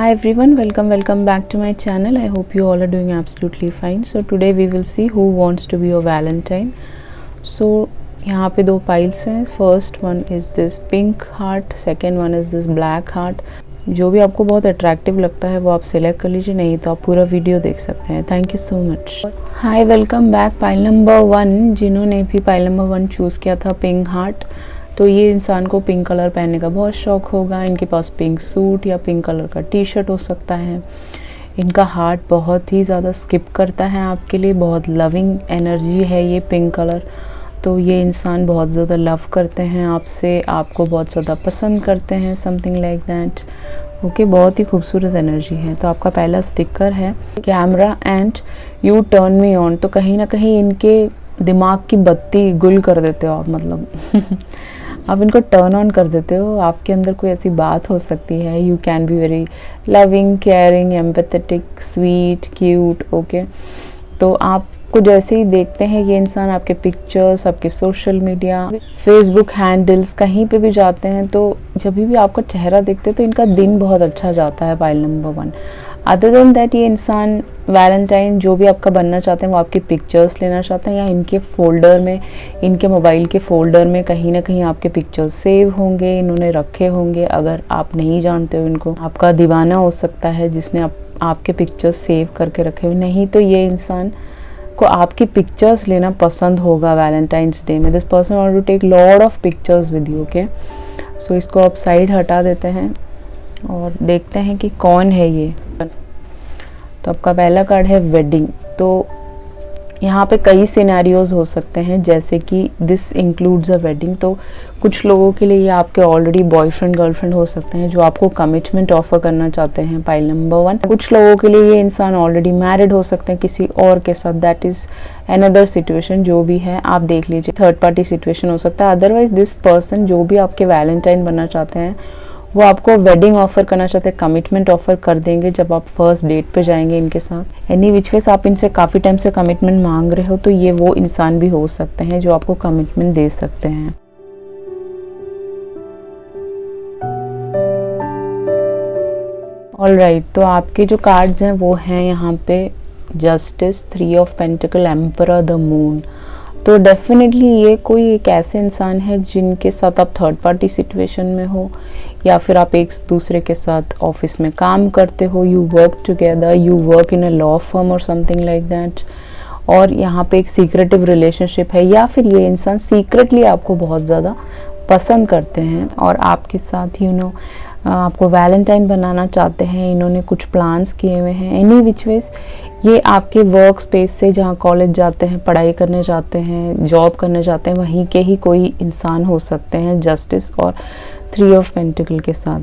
Hi everyone, welcome back to my channel. I hope you all are doing absolutely fine. So today we will see who wants to be your Valentine. So यहाँ पे दो piles हैं. First one is this pink heart, second one is this black heart. जो भी आपको बहुत attractive लगता है वो आप सिलेक्ट कर लीजिए, नहीं तो आप पूरा वीडियो देख सकते हैं. Thank you so much. Hi, welcome back. Pile number 1, जिन्होंने भी पाइल नंबर 1 चूज़ किया था पिंक हार्ट, तो ये इंसान को पिंक कलर पहनने का बहुत शौक होगा. इनके पास पिंक सूट या पिंक कलर का टी शर्ट हो सकता है. इनका हार्ट बहुत ही ज़्यादा स्किप करता है आपके लिए, बहुत लविंग एनर्जी है ये पिंक कलर. तो ये इंसान बहुत ज़्यादा लव करते हैं आपसे, आपको बहुत ज़्यादा पसंद करते हैं, समथिंग लाइक दैट. ओके, बहुत ही खूबसूरत एनर्जी है. तो आपका पहला स्टिकर है camera and U turn me on. तो कहीं ना कहीं इनके दिमाग की बत्ती गुल कर देते हो आप, मतलब आप इनको टर्न ऑन कर देते हो. आपके अंदर कोई ऐसी बात हो सकती है. You can be very loving, caring, empathetic, sweet, cute. Okay, तो आपको जैसे ही देखते हैं ये इंसान, आपके पिक्चर्स, आपके सोशल मीडिया, फेसबुक हैंडल्स, कहीं पे भी जाते हैं, तो जब भी आपका चेहरा देखते हैं तो इनका दिन बहुत अच्छा जाता है. Pile number 1. Other than that, ये इंसान वैलेंटाइन जो भी आपका बनना चाहते हैं वो आपकी पिक्चर्स लेना चाहते हैं, या इनके फोल्डर में, इनके मोबाइल के फोल्डर में कहीं ना कहीं आपके पिक्चर्स सेव होंगे, इन्होंने रखे होंगे. अगर आप नहीं जानते हो इनको, आपका दीवाना हो सकता है जिसने आपके पिक्चर्स सेव करके रखे हुए. नहीं तो ये इंसान को आपकी पिक्चर्स लेना पसंद होगा वैलेंटाइंस डे में. This person want to take lot of pictures with you. Okay, so इसको आप साइड हटा देते हैं और देखते हैं कि कौन है ये. तो आपका पहला कार्ड है वेडिंग. तो यहाँ पे कई सिनेरियोज हो सकते हैं, जैसे कि दिस इंक्लूड्स अ वेडिंग. तो कुछ लोगों के लिए ये आपके ऑलरेडी बॉयफ्रेंड गर्लफ्रेंड हो सकते हैं जो आपको कमिटमेंट ऑफर करना चाहते हैं. Pile number 1. कुछ लोगों के लिए ये इंसान ऑलरेडी मैरिड हो सकते हैं किसी और के साथ. That is another situation. जो भी है आप देख लीजिए, थर्ड पार्टी सिचुएशन हो सकता है. अदरवाइज दिस पर्सन जो भी आपके वैलेंटाइन बनना चाहते हैं वो आपको वेडिंग ऑफर करना चाहते हैं, कमिटमेंट ऑफर कर देंगे जब आप फर्स्ट डेट पे जाएंगे इनके साथ. एनी विच वेज आप इनसे काफ़ी टाइम से कमिटमेंट मांग रहे हो, तो ये वो इंसान भी हो सकते हैं जो आपको कमिटमेंट दे सकते हैं. ऑलराइट, तो आपके जो कार्ड्स हैं वो हैं यहाँ पे justice, 3 of pentacle, emperor, the moon. तो डेफिनेटली ये कोई एक ऐसे इंसान है जिनके साथ आप थर्ड पार्टी सिचुएशन में हो, या फिर आप एक दूसरे के साथ ऑफिस में काम करते हो. You work together, you work in a law firm और समथिंग लाइक दैट. और यहाँ पे एक सीक्रेटिव रिलेशनशिप है, या फिर ये इंसान सीक्रेटली आपको बहुत ज़्यादा पसंद करते हैं और आपके साथ आपको वैलेंटाइन बनाना चाहते हैं. इन्होंने कुछ प्लान्स किए हुए हैं. एनी विच वेज ये आपके वर्क स्पेस से, जहाँ कॉलेज जाते हैं, पढ़ाई करने जाते हैं, जॉब करने जाते हैं, वहीं के ही कोई इंसान हो सकते हैं जस्टिस और 3 ऑफ पेंटिकल के साथ.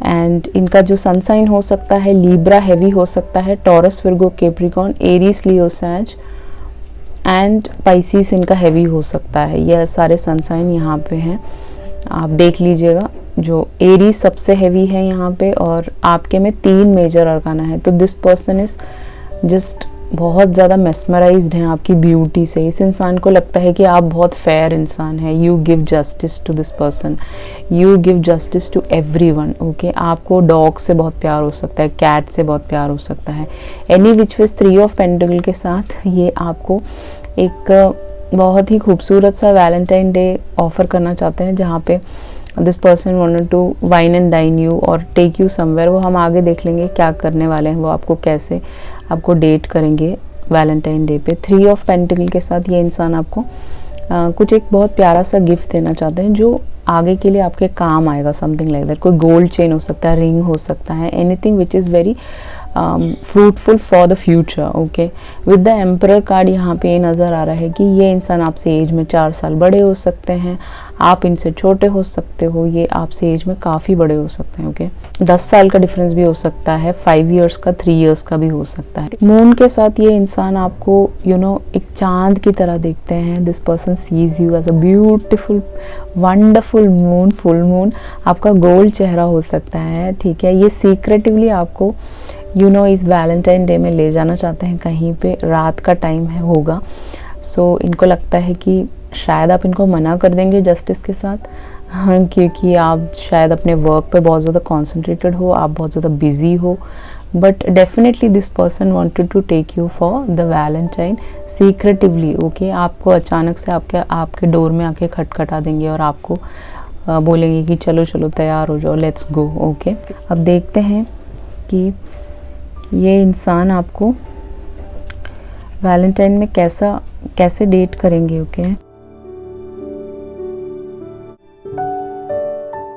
एंड इनका जो सन साइन हो सकता है लीब्रा हेवी हो सकता है, Taurus, Virgo, Capricorn, Aries, Leo, Sag and Pisces इनका हेवी हो सकता है. यह सारे सन साइन यहाँ पे हैं, आप देख लीजिएगा. जो एरीज सबसे हेवी है यहाँ पे, और आपके में 3 मेजर अरकाना है. तो दिस पर्सन इज जस्ट बहुत ज़्यादा मेस्मराइज्ड हैं आपकी ब्यूटी से. इस इंसान को लगता है कि आप बहुत फेयर इंसान है. You give justice to this person, you give justice to everyone. Okay, आपको डॉग से बहुत प्यार हो सकता है, कैट से बहुत प्यार हो सकता है. Any which ways 3 of pentacle के साथ ये आपको एक बहुत ही खूबसूरत सा वैलेंटाइन डे ऑफर करना चाहते हैं, जहाँ पे this person wanted to wine and dine you और टेक यू समवेयर. वो हम आगे देख लेंगे क्या करने वाले हैं, वो आपको कैसे आपको डेट करेंगे वैलेंटाइन डे पे. 3 ऑफ पेंटिकल के साथ ये इंसान आपको कुछ एक बहुत प्यारा सा गिफ्ट देना चाहते हैं जो आगे के लिए आपके काम आएगा, समथिंग लाइक दैट. कोई गोल्ड चेन हो सकता है, रिंग हो सकता है, anything which is very fruitful for the future. Okay, with the emperor card यहाँ पे ये नज़र आ रहा है कि ये इंसान आपसे एज में 4 साल बड़े हो सकते हैं, आप इनसे छोटे हो सकते हो, ये आपसे एज में काफ़ी बड़े हो सकते हैं. ओके, 10 साल का डिफरेंस भी हो सकता है, 5 इयर्स का, 3 इयर्स का भी हो सकता है. मून के साथ ये इंसान आपको एक चांद की तरह देखते हैं. This person sees you as a beautiful wonderful moon, full moon. आपका गोल्ड चेहरा हो सकता है, ठीक है. ये सीक्रेटिवली आपको इस वैलेंटाइन डे में ले जाना चाहते हैं कहीं पे. रात का टाइम है होगा, सो इनको लगता है कि शायद आप इनको मना कर देंगे जस्टिस के साथ, हाँ, क्योंकि आप शायद अपने वर्क पे बहुत ज़्यादा कॉन्सेंट्रेटेड हो, आप बहुत ज़्यादा बिजी हो, but definitely this person wanted to take you for the Valentine secretively, okay. आपको अचानक से आपके डोर में आके खटखटा देंगे और आपको बोलेंगे कि चलो चलो तैयार हो जाओ, लेट्स गो, ओके। अब देखते हैं कि ये इंसान आपको वैलेंटाइन में कैसे डेट करेंगे, ओके।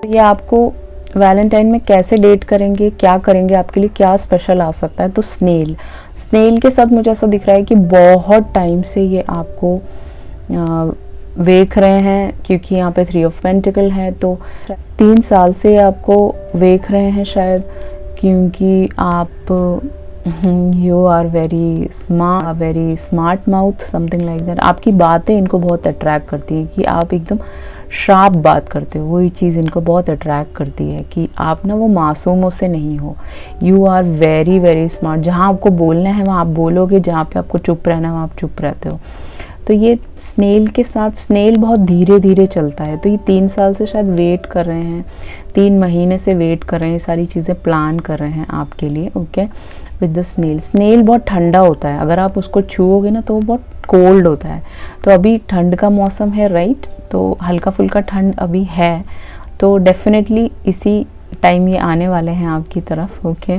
ये आपको वैलेंटाइन में कैसे डेट करेंगे, क्या करेंगे, आपके लिए क्या स्पेशल आ सकता है। तो स्नेल के साथ मुझे ऐसा दिख रहा है कि बहुत टाइम से ये आपको वेख रहे हैं, क्योंकि यहाँ पे 3 ऑफ पेंटिकल है, तो 3 साल से आपको वेख रहे हैं शायद, क्योंकि आप you are very smart mouth, something like that. आपकी बातें इनको बहुत अट्रैक्ट करती है कि आप एकदम शार्प बात करते हो, वही चीज़ इनको बहुत अट्रैक्ट करती है कि आप ना वो मासूमों से नहीं हो। You are very very smart, जहाँ आपको बोलना है वहाँ आप बोलोगे, जहाँ पे आपको चुप रहना है वहाँ आप चुप रहते हो। तो ये स्नेल के साथ, स्नेल बहुत धीरे धीरे चलता है, तो ये 3 साल से शायद वेट कर रहे हैं, 3 महीने से वेट कर रहे हैं, सारी चीज़ें प्लान कर रहे हैं आपके लिए, ओके। विद द स्नेल बहुत ठंडा होता है, अगर आप उसको छुओगे ना तो वो बहुत कोल्ड होता है। तो अभी ठंड का मौसम है, राइट, तो हल्का फुल्का ठंड अभी है, तो डेफिनेटली इसी टाइम ये आने वाले हैं आपकी तरफ, ओके।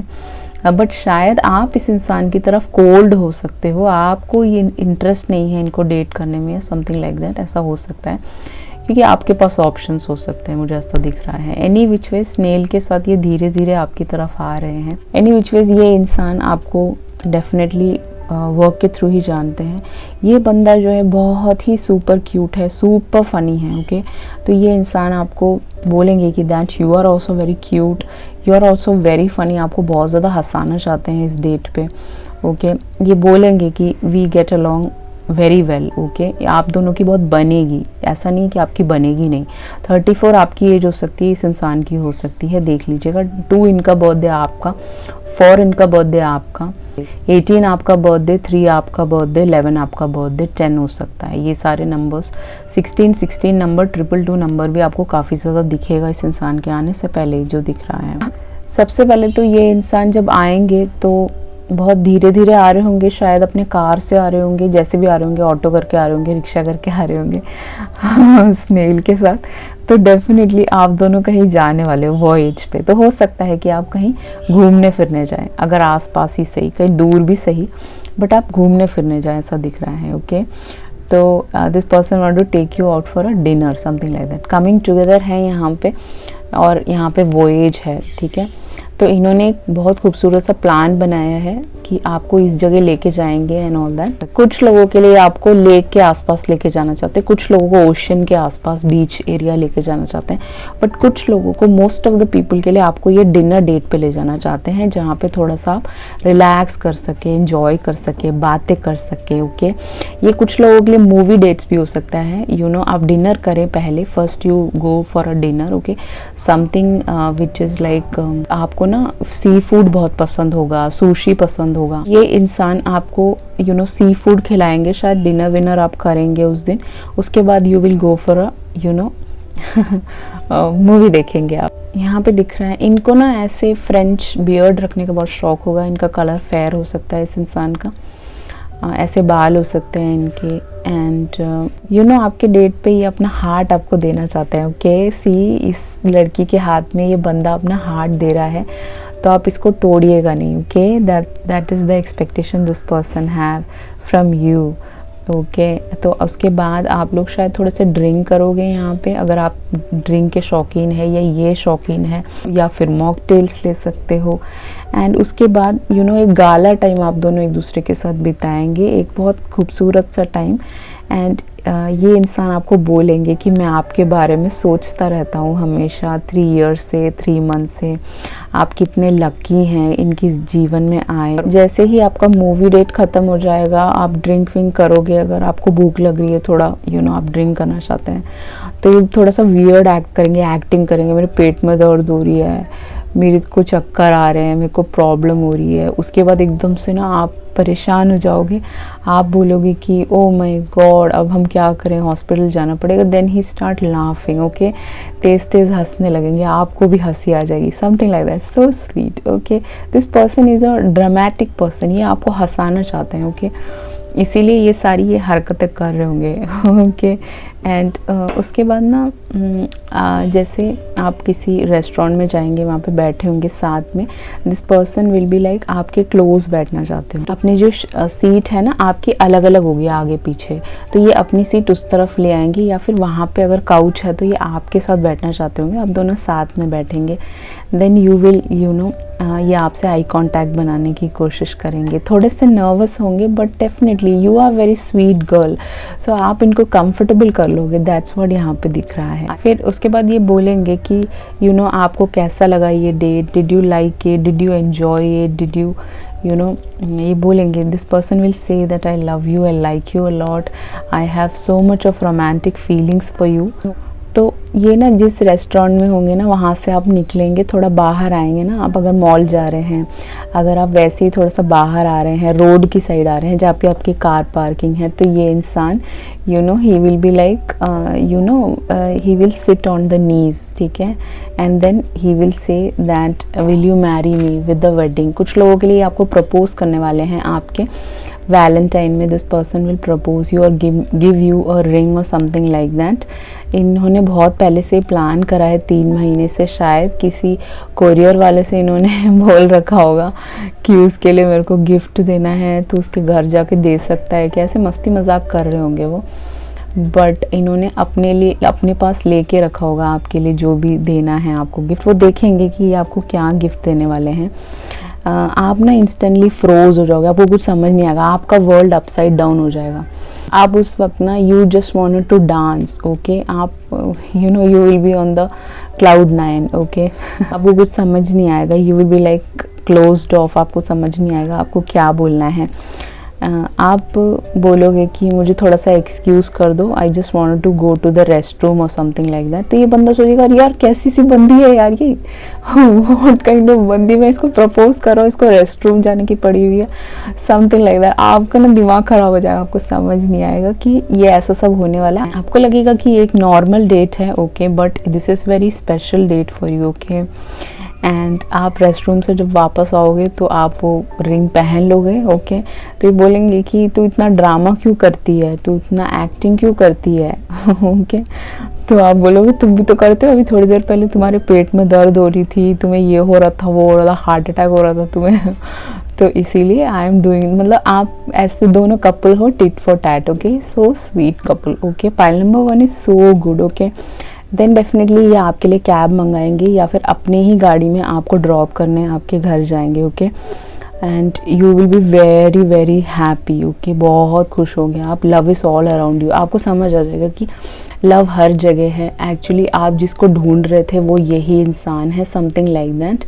बट शायद आप इस इंसान की तरफ कोल्ड हो सकते हो, आपको ये इंटरेस्ट नहीं है इनको डेट करने में, समथिंग लाइक दैट, ऐसा हो सकता है, क्योंकि आपके पास ऑप्शंस हो सकते हैं, मुझे ऐसा दिख रहा है। एनी विच वे स्नेल के साथ ये धीरे धीरे आपकी तरफ आ रहे हैं। एनी विच वेज ये इंसान आपको डेफिनेटली वर्क के थ्रू ही जानते हैं। ये बंदा जो है बहुत ही सुपर क्यूट है, सुपर फनी है, ओके। तो ये इंसान आपको बोलेंगे कि that you are also very cute, you are also very funny, आपको बहुत ज़्यादा हंसाना चाहते हैं इस डेट पे, ओके। ये बोलेंगे कि we get along very well, okay. आप दोनों की बहुत बनेगी, ऐसा नहीं कि आपकी बनेगी नहीं। 34 आपकी एज हो सकती है, इस इंसान की हो सकती है, देख लीजिएगा। 2 इनका बर्थडे आपका, 4 इनका बर्थडे आपका, 18 आपका बर्थडे, 3 आपका बर्थडे, 11 आपका बर्थडे, 10 हो सकता है। ये सारे नंबर्स 16 नंबर, 222 नंबर भी आपको काफ़ी ज़्यादा दिखेगा इस इंसान के आने से पहले जो दिख रहा है। सबसे पहले तो ये इंसान जब आएंगे तो बहुत धीरे धीरे आ रहे होंगे, शायद अपने कार से आ रहे होंगे, जैसे भी आ रहे होंगे, ऑटो करके आ रहे होंगे, रिक्शा करके आ रहे होंगे स्नेल के साथ। तो डेफिनेटली आप दोनों कहीं जाने वाले हो वॉयेज पे, तो हो सकता है कि आप कहीं घूमने फिरने जाएं, अगर आसपास ही सही, कहीं दूर भी सही, बट आप घूमने फिरने जाएं, ऐसा दिख रहा है, ओके। तो this person want to take you out for a dinner, something like that. Coming together है यहाँ पे, और यहाँ पे वॉयेज है, ठीक है। तो इन्होंने एक बहुत खूबसूरत सा प्लान बनाया है कि आपको इस जगह लेके जाएंगे एंड ऑल दैट। कुछ लोगों के लिए आपको लेक के आसपास लेके जाना चाहते हैं, कुछ लोगों को ओशन के आसपास बीच एरिया लेके जाना चाहते हैं, बट कुछ लोगों को, मोस्ट ऑफ द पीपल के लिए आपको ये डिनर डेट पे ले जाना चाहते हैं, जहाँ पे थोड़ा सा आप रिलैक्स कर सके, एंजॉय कर सके, बातें कर सके, ओके। ये कुछ लोगों के लिए मूवी डेट्स भी हो सकता है, यू नो। आप डिनर करें पहले, first you go for a dinner, okay. Something which is like, आपको ना सी फूड बहुत पसंद होगा, सुशी पसंद होगा, ये इंसान आपको यू नो सी फूड खिलाएंगे, शायद डिनर विनर आप करेंगे उस दिन, उसके बाद you will go for a you know movie देखेंगे आप। यहाँ पे दिख रहा है इनको ना ऐसे फ्रेंच बियर्ड रखने का बहुत शौक होगा, इनका कलर फेयर हो सकता है इस इंसान का, ऐसे बाल हो सकते हैं इनके, एंड यू नो आपके डेट पे ये अपना हार्ट आपको देना चाहते हैं, ओके। सी इस लड़की के हाथ में ये बंदा अपना हार्ट दे रहा है, तो आप इसको तोड़िएगा नहीं, okay. That is the expectation this person have from you, okay. तो उसके बाद आप लोग शायद थोड़े से ड्रिंक करोगे यहाँ पे, अगर आप ड्रिंक के शौकीन है या ये शौकीन है, या फिर मॉकटेल्स ले सकते हो। एंड उसके बाद यू नो एक गाला टाइम आप दोनों एक दूसरे के साथ बिताएंगे, एक बहुत खूबसूरत सा टाइम। एंड ये इंसान आपको बोलेंगे कि मैं आपके बारे में सोचता रहता हूँ हमेशा, 3 ईयर्स से, 3 मंथ से, आप कितने लकी हैं इनकी जीवन में आए। जैसे ही आपका मूवी डेट ख़त्म हो जाएगा, आप ड्रिंक विंक करोगे, अगर आपको भूख लग रही है थोड़ा, यू नो आप ड्रिंक करना चाहते हैं, तो ये थोड़ा सा वियर्ड एक्ट करेंगे, एक्टिंग करेंगे, मेरे पेट में दर्द हो रही है, मेरे को चक्कर आ रहे हैं, मेरे को प्रॉब्लम हो रही है। उसके बाद एकदम से ना आप परेशान हो जाओगे, आप बोलोगे कि ओ माय गॉड अब हम क्या करें, हॉस्पिटल जाना पड़ेगा। देन ही स्टार्ट लाफिंग, ओके, तेज़ तेज़ हंसने लगेंगे, आपको भी हंसी आ जाएगी, something like that, so sweet. Okay, this person is a dramatic person, ये आपको हंसाना चाहते हैं। ओके, इसीलिए ये सारी ये हरकतें कर रहे होंगे। ओके, एंड उसके बाद ना जैसे आप किसी रेस्टोरेंट में जाएंगे, वहाँ पे बैठे होंगे साथ में, this person will be like आपके क्लोज बैठना चाहते हो। अपनी जो सीट है ना आपकी अलग अलग होगी आगे पीछे, तो ये अपनी सीट उस तरफ ले आएंगे, या फिर वहाँ पे अगर काउच है तो ये आपके साथ बैठना चाहते होंगे, आप दोनों साथ में बैठेंगे। देन यू विल ये आपसे आई कांटेक्ट बनाने की कोशिश करेंगे, थोड़े से नर्वस होंगे but definitely you are very sweet girl, so आप इनको कंफर्टेबल कर लोगे, दैट्स व्हाट यहाँ पे दिख रहा है। फिर उसके बाद ये बोलेंगे कि आपको कैसा लगा ये date, did you like it, did you enjoy it, did you ये बोलेंगे, this person will say that I love you, I like you a lot, I have so much of romantic feelings for you. तो ये ना जिस restaurant में होंगे ना, वहाँ से आप निकलेंगे, थोड़ा बाहर आएंगे ना, आप अगर मॉल जा रहे हैं, अगर आप वैसे ही थोड़ा सा बाहर आ रहे हैं, रोड की साइड आ रहे हैं जहाँ पे आपकी कार पार्किंग है, तो ये इंसान he will be like he will sit on the knees, ठीक है, and then he will say that will you marry me with the wedding. कुछ लोगों के लिए आपको प्रपोज करने वाले हैं आपके वैलेंटाइन में, this person will propose you और गिव यू अ रिंग और समथिंग लाइक दैट। इन्होंने बहुत पहले से प्लान करा है, 3 महीने से, शायद किसी कोरियर वाले से इन्होंने बोल रखा होगा कि उसके लिए मेरे को गिफ्ट देना है, तो उसके घर जाके दे सकता है, कैसे मस्ती मजाक कर रहे होंगे वो, बट इन्होंने अपने लिए अपने पास लेके रखा होगा आपके लिए जो भी देना है आपको गिफ्ट। वो देखेंगे कि आपको क्या गिफ्ट देने वाले हैं। आप ना इंस्टेंटली फ्रोज हो जाओगे, आपको कुछ समझ नहीं आएगा, आपका वर्ल्ड अपसाइड डाउन हो जाएगा। आप उस वक्त ना you just wanted to dance, okay, आप you will be on the cloud 9, okay. आपको कुछ समझ नहीं आएगा, you will be like closed off, आपको समझ नहीं आएगा आपको क्या बोलना है। आप बोलोगे कि मुझे थोड़ा सा एक्सक्यूज़ कर दो, I just wanted to go to the restroom और समथिंग लाइक दैट। तो ये बंदा सोचेगा यार कैसी सी बंदी है यार ये, व्हाट काइंड ऑफ बंदी, मैं इसको प्रपोज कर रहा हूँ, इसको रेस्ट रूम जाने की पड़ी हुई है, समथिंग लाइक दैट। आपका ना दिमाग खराब हो जाएगा, आपको समझ नहीं आएगा कि ये ऐसा सब होने वाला है। आपको लगेगा कि ये एक नॉर्मल डेट है, okay, but this is very special date for you, okay. And आप रेस्ट रूम से जब वापस आओगे तो आप वो रिंग पहन लोगे, ओके। तो ये बोलेंगे कि तू इतना ड्रामा क्यों करती है, तू इतना एक्टिंग क्यों करती है, ओके। तो आप बोलोगे तुम भी तो करते हो, अभी थोड़ी देर पहले तुम्हारे पेट में दर्द हो रही थी, तुम्हें ये हो रहा था, वो हो रहा था, हार्ट अटैक हो रहा था तुम्हें। तो इसीलिए आई एम डूइंग, मतलब आप ऐसे दोनों कपल हो tit for tat, okay, so sweet couple, okay. Pile number 1 is so good, okay. Then definitely ये आपके लिए कैब मंगाएंगे या फिर अपने ही गाड़ी में आपको ड्रॉप करने आपके घर जाएंगे, okay. And you will be very very happy, okay, बहुत खुश होंगे आप। Love is all around you, आपको समझ आ जाएगा कि लव हर जगह है, एक्चुअली आप जिसको ढूंढ रहे थे वो यही इंसान है, समथिंग लाइक दैट।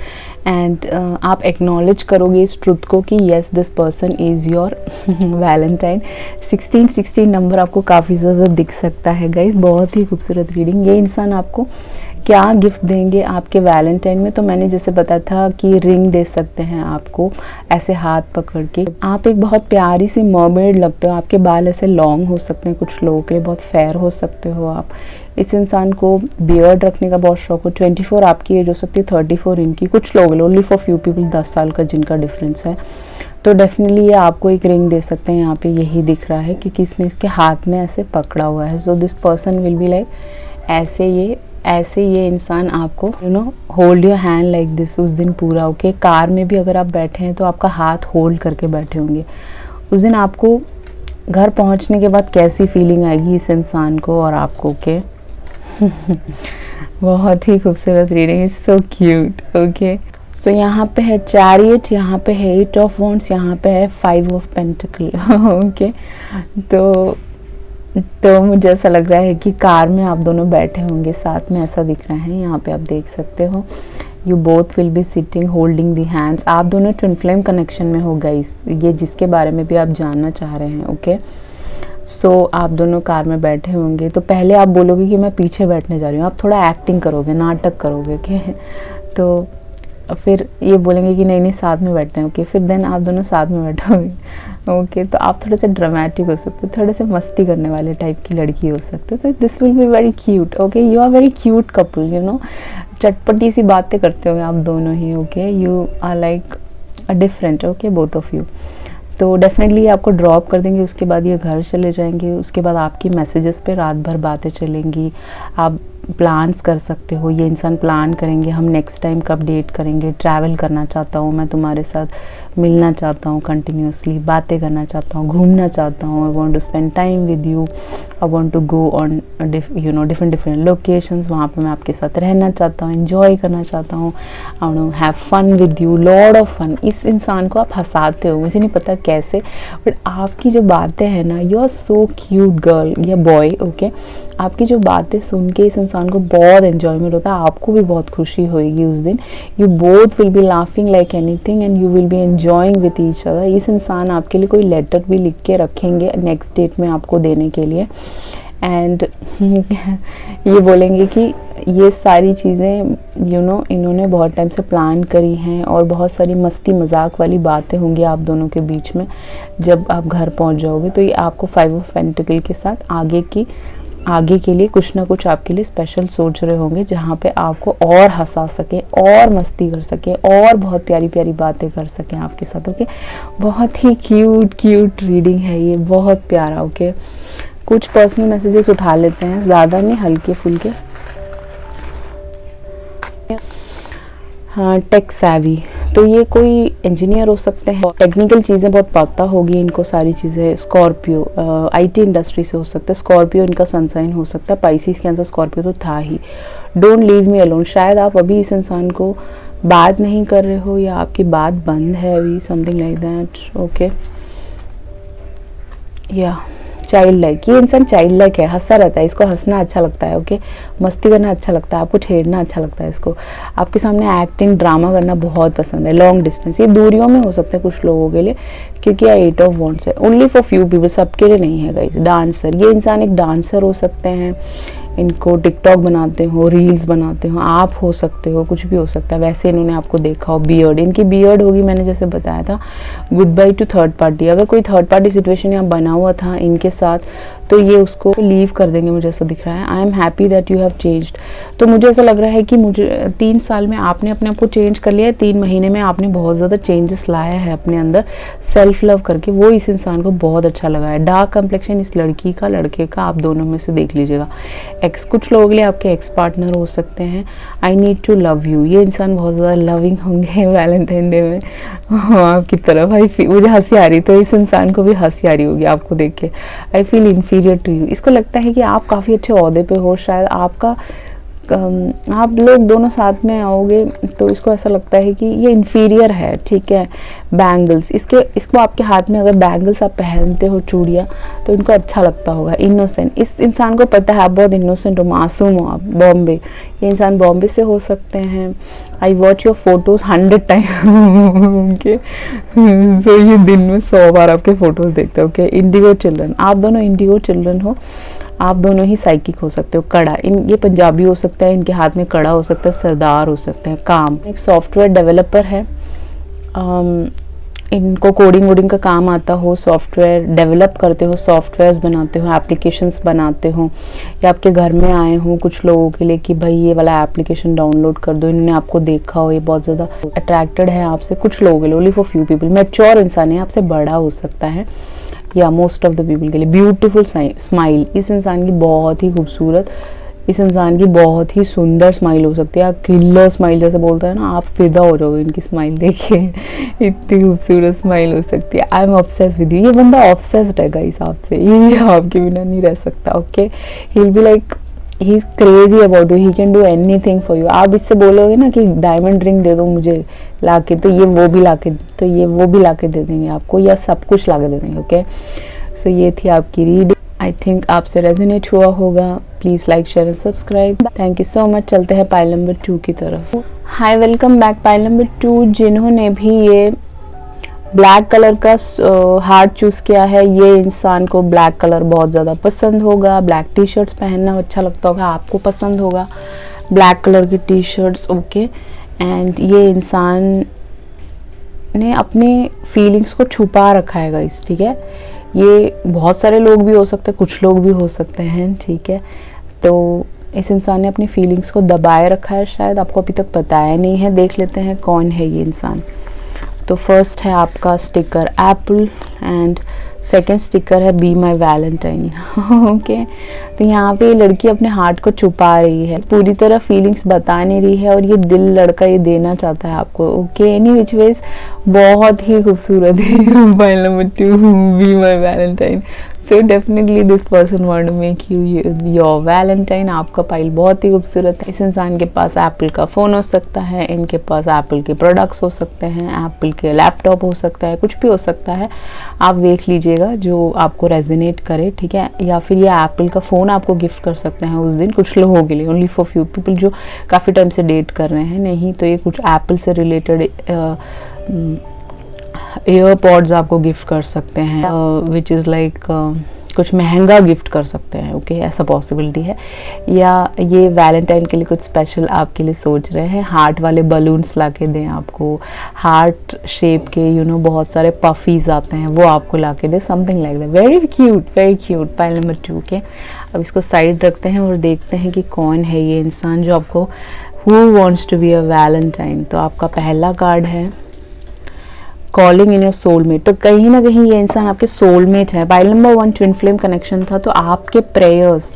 एंड आप एक्नॉलेज करोगे इस ट्रुथ को कि yes this person is your Valentine. 16 number आपको काफ़ी ज़्यादा दिख सकता है गाइस, बहुत ही खूबसूरत रीडिंग। ये इंसान आपको क्या गिफ्ट देंगे आपके वैलेंटाइन में, तो मैंने जैसे बताया था कि रिंग दे सकते हैं आपको ऐसे हाथ पकड़ के। आप एक बहुत प्यारी सी मर्मेड लगते हो, आपके बाल ऐसे लॉन्ग हो सकते हैं, कुछ लोगों के लिए बहुत फेयर हो सकते हो आप। इस इंसान को बियर्ड रखने का बहुत शौक हो। 24 आपकी एज हो सकती है, 34 इनकी, कुछ लोग ओनली फॉर फ्यू पीपल 10 साल का जिनका डिफरेंस है। तो डेफिनेटली ये आपको एक रिंग दे सकते हैं, यहाँ पे यही दिख रहा है क्योंकि इसने इसके हाथ में ऐसे पकड़ा हुआ है। सो this person will be like ऐसे ये इंसान आपको hold your hand like this उस दिन पूरा, ओके। कार में भी अगर आप बैठे हैं तो आपका हाथ होल्ड करके बैठे होंगे उस दिन। आपको घर पहुंचने के बाद कैसी फीलिंग आएगी इस इंसान को और आपको, ओके। बहुत ही खूबसूरत reading, is so cute, okay. So यहाँ पे है चैरियट, यहाँ पे है 8 ऑफ वॉन्ड्स, यहाँ पे है 5 ऑफ पेंटिकल, ओके। तो मुझे ऐसा लग रहा है कि कार में आप दोनों बैठे होंगे साथ में, ऐसा दिख रहा है। यहाँ पे आप देख सकते हो you both will be sitting holding the hands. आप दोनों ट्विन फ्लेम कनेक्शन में हो गाइस, ये जिसके बारे में भी आप जानना चाह रहे हैं, ओके। सो आप दोनों कार में बैठे होंगे तो पहले आप बोलोगे कि मैं पीछे बैठने जा रही हूँ, आप थोड़ा एक्टिंग करोगे, नाटक करोगे, ओके। तो फिर ये बोलेंगे कि नहीं नहीं साथ में बैठते हैं, ओके, फिर देन आप दोनों साथ में बैठोगे, ओके। तो आप थोड़े से ड्रामेटिक हो सकते हो, थोड़े से मस्ती करने वाले टाइप की लड़की हो सकते हो, तो this will be very cute, okay. You are very cute couple, you know, चटपटी सी बातें करते होंगे आप दोनों ही, okay. You are like a different, okay, both of you. तो डेफिनेटली आपको ड्रॉप कर देंगे, उसके बाद ये घर चले जाएंगे, उसके बाद आपकी मैसेजेस पे रात भर बातें चलेंगी, आप प्लान्स कर सकते हो, ये इंसान प्लान करेंगे हम नेक्स्ट टाइम कब डेट करेंगे, ट्रैवल करना चाहता हूँ मैं तुम्हारे साथ, मिलना चाहता हूँ कंटिन्यूसली, बातें करना चाहता हूँ, घूमना चाहता हूँ, I want to spend time with you, I want to go on you know different locations, वहाँ पे मैं आपके साथ रहना चाहता हूँ, एंजॉय करना चाहता हूँ, I want to have fun with you, lot of fun. इस इंसान को आप हंसाते हो, मुझे नहीं पता कैसे, बट आपकी जो बातें हैं ना, you are so cute girl या बॉय, ओके। आपकी जो बातें सुन के इस इंसान को बहुत एंजॉयमेंट होता है, आपको भी बहुत खुशी होगी उस दिन, you both will be laughing like anything and you will B enjoying with each other. इस इंसान आपके लिए कोई लेटर भी लिख के रखेंगे नेक्स्ट डेट में आपको देने के लिए, एंड ये बोलेंगे कि ये सारी चीज़ें यू नो इन्होंने बहुत टाइम से प्लान करी हैं, और बहुत सारी मस्ती मजाक वाली बातें होंगी आप दोनों के बीच में। जब आप घर पहुंच जाओगे तो ये आपको 5 ऑफ पेंटिकल के साथ आगे के लिए कुछ ना कुछ आपके लिए स्पेशल सोच रहे होंगे, जहाँ पे आपको और हंसा सके, और मस्ती कर सके, और बहुत प्यारी प्यारी बातें कर सकें आपके साथ, ओके। बहुत ही क्यूट रीडिंग है ये, बहुत प्यारा, ओके। कुछ पर्सनल मैसेजेस उठा लेते हैं, ज़्यादा नहीं, हल्के फुल्के। हाँ, टेक सैवी, तो ये कोई इंजीनियर हो सकते हैं, टेक्निकल चीज़ें बहुत पता होगी इनको सारी चीज़ें। स्कॉर्पियो, आईटी इंडस्ट्री से हो सकता है, स्कॉर्पियो इनका सनसाइन हो सकता है, पाइसिस के आंसर स्कॉर्पियो तो था ही। डोंट लीव मी अलोन, शायद आप अभी इस इंसान को बात नहीं कर रहे हो, या आपकी बात बंद है अभी, समथिंग लाइक दैट, ओके। या चाइल्ड लाइक, ये इंसान चाइल्ड लाइक है, हंसता रहता है, इसको हंसना अच्छा लगता है, ओके। मस्ती करना अच्छा लगता है, आपको छेड़ना अच्छा लगता है इसको, आपके सामने एक्टिंग ड्रामा करना बहुत पसंद है। लॉन्ग डिस्टेंस, ये दूरियों में हो सकता है कुछ लोगों के लिए, क्योंकि ये 8 ऑफ वॉन्ड्स है, ओनली फॉर फ्यू पीपल, सबके लिए नहीं है गाइस। डांसर, ये इंसान एक डांसर हो सकते हैं, इनको टिकटॉक बनाते हो, रील्स बनाते हो, आप हो सकते हो, कुछ भी हो सकता है। वैसे इन्होंने आपको देखा हो, बियर्ड, इनकी बियर्ड होगी, मैंने जैसे बताया था। Good by two third party, अगर कोई थर्ड पार्टी सिचुएशन यहाँ बना हुआ था इनके साथ, तो ये उसको लीव कर देंगे, मुझे ऐसा दिख रहा है। I am happy that you have changed, तो मुझे ऐसा लग रहा है कि मुझे 3 साल में आपने अपने आप को चेंज कर लिया है, 3 महीने में आपने बहुत ज़्यादा चेंजेस लाया है अपने अंदर, सेल्फ लव करके, वो इस इंसान को बहुत अच्छा लगा है। डार्क कम्प्लेक्शन इस लड़की का, लड़के का, आप दोनों में से देख लीजिएगा। एक्स, कुछ लोगों के लिए आपके एक्स पार्टनर हो सकते हैं। I need to love you, ये इंसान बहुत ज़्यादा लविंग होंगे वैलेंटाइन डे में आपकी तरफ। मुझे हंसी आ रही, तो इस इंसान को भी हंसी आ रही होगी आपको देख के। I feel inferior to you, इसको लगता है कि आप काफ़ी अच्छे ओहदे पे हो, शायद आप लोग दोनों साथ में आओगे, तो इसको ऐसा लगता है कि ये इन्फीरियर है, ठीक है। बैंगल्स, इसको आपके हाथ में अगर बैंगल्स आप पहनते हो, चूड़ियाँ, तो इनको अच्छा लगता होगा। इनोसेंट, इस इंसान को पता है आप बहुत इनोसेंट हो, मासूम हो आप। बॉम्बे, ये इंसान बॉम्बे से हो सकते हैं। I watch your photos 100 time, okay. So ये दिन में 100 बार आपके फोटोज़ देखते हो, ओके। इंडिगो चिल्ड्रन, आप दोनों इंडिगो चिल्ड्रन हो, आप दोनों ही साइकिक हो सकते हो। कड़ा, ये पंजाबी हो सकता है, इनके हाथ में कड़ा हो सकता है, सरदार हो सकते हैं। काम, एक सॉफ्टवेयर डेवलपर है, इनको कोडिंग वोडिंग का काम आता हो, सॉफ्टवेयर डेवलप करते हो, सॉफ्टवेयर्स बनाते हो, एप्लीकेशंस बनाते हो, या आपके घर में आए हो कुछ लोगों के लिए कि भाई ये वाला एप्लीकेशन डाउनलोड कर दो, इन्होंने आपको देखा हो, ये बहुत ज़्यादा अट्रैक्टेड है आपसे, कुछ लोगों के लिए, only for few people. Mature इंसान है, आपसे बड़ा हो सकता है, या मोस्ट ऑफ द पीपल के लिए। ब्यूटीफुल स्माइल, इस इंसान की बहुत ही खूबसूरत, इस इंसान की बहुत ही सुंदर स्माइल हो सकती है, किलर स्माइल जैसे बोलते हैं ना, आप फिदा हो जाओगे इनकी स्माइल देखिए, इतनी खूबसूरत स्माइल हो सकती है। I am obsessed with you, ये बंदा ऑब्सेस्ड है गाइस आपसे, ये आपके बिना नहीं रह सकता, okay. He will be like, he is crazy about you, he can do anything for you. आप इससे बोलोगे ना कि डायमंड रिंग दे दो मुझे लाके, तो ये वो भी लाके दे देंगे आपको, या सब कुछ लाके दे देंगे, ओके। सो ये थी आपकी रीड, आई थिंक आपसे रेजोनेट हुआ होगा। Please like, share and subscribe. Thank you so much. चलते हैं पाइल नंबर 2 की तरफ। हाय, वेलकम बैक। पाइल नंबर 2, जिन्होंने भी ये ब्लैक कलर का हार्ट चूज़ किया है, ये इंसान को ब्लैक कलर बहुत ज़्यादा पसंद होगा। ब्लैक टी शर्ट्स पहनना अच्छा लगता होगा, आपको पसंद होगा ब्लैक कलर की टी शर्ट्स, ओके। एंड ये इंसान ने अपने फीलिंग्स को छुपा रखा है गाइस, ठीक है। ये बहुत सारे लोग भी हो सकते हैं, कुछ लोग भी हो सकते हैं, ठीक है। तो इस इंसान ने अपनी फीलिंग्स को दबाए रखा है, शायद आपको अभी तक बताया नहीं है। देख लेते हैं कौन है ये इंसान। तो फर्स्ट है आपका sticker Apple and second sticker है बी माई वैलेंटाइन। ओके, तो यहाँ पे ये लड़की अपने हार्ट को छुपा रही है, पूरी तरह फीलिंग्स बता नहीं रही है, और ये दिल लड़का ये देना चाहता है आपको। ओके, एनी विच वेज बहुत ही खूबसूरत है। File number 2, be my Valentine. So definitely this person want to make you your Valentine. आपका पाइल बहुत ही खूबसूरत है। इस इंसान के पास एप्पल का फ़ोन हो सकता है, इनके पास एप्पल के प्रोडक्ट्स हो सकते हैं, एप्पल के लैपटॉप हो सकता है, कुछ भी हो सकता है। आप देख लीजिएगा जो आपको रेजोनेट करे, ठीक है। या फिर ये एप्पल का फ़ोन आपको गिफ्ट कर सकते हैं उस दिन कुछ लोगों के लिए, ओनली फॉर फ्यू पीपल जो काफ़ी टाइम से डेट कर रहे हैं। नहीं तो ये कुछ एप्पल से रिलेटेड एयरपॉड्स आपको गिफ्ट कर सकते हैं, विच इज़ लाइक कुछ महंगा गिफ्ट कर सकते हैं। ओके, ऐसा पॉसिबिलिटी है। या ये वैलेंटाइन के लिए कुछ स्पेशल आपके लिए सोच रहे हैं, हार्ट वाले बलून्स ला के दें आपको, हार्ट शेप के बहुत सारे पफीज आते हैं वो आपको ला के दें, something like that. Very cute. Pile number 2 के अब इसको साइड रखते हैं और देखते हैं कि कौन है ये इंसान जो आपको who wants to be a Valentine. तो आपका पहला कार्ड है कॉलिंग इन योर सोलमेट। तो कहीं ना कहीं ये इंसान आपके सोलमेट है। Pile number 1 twin flame connection था। तो आपके प्रेयर्स,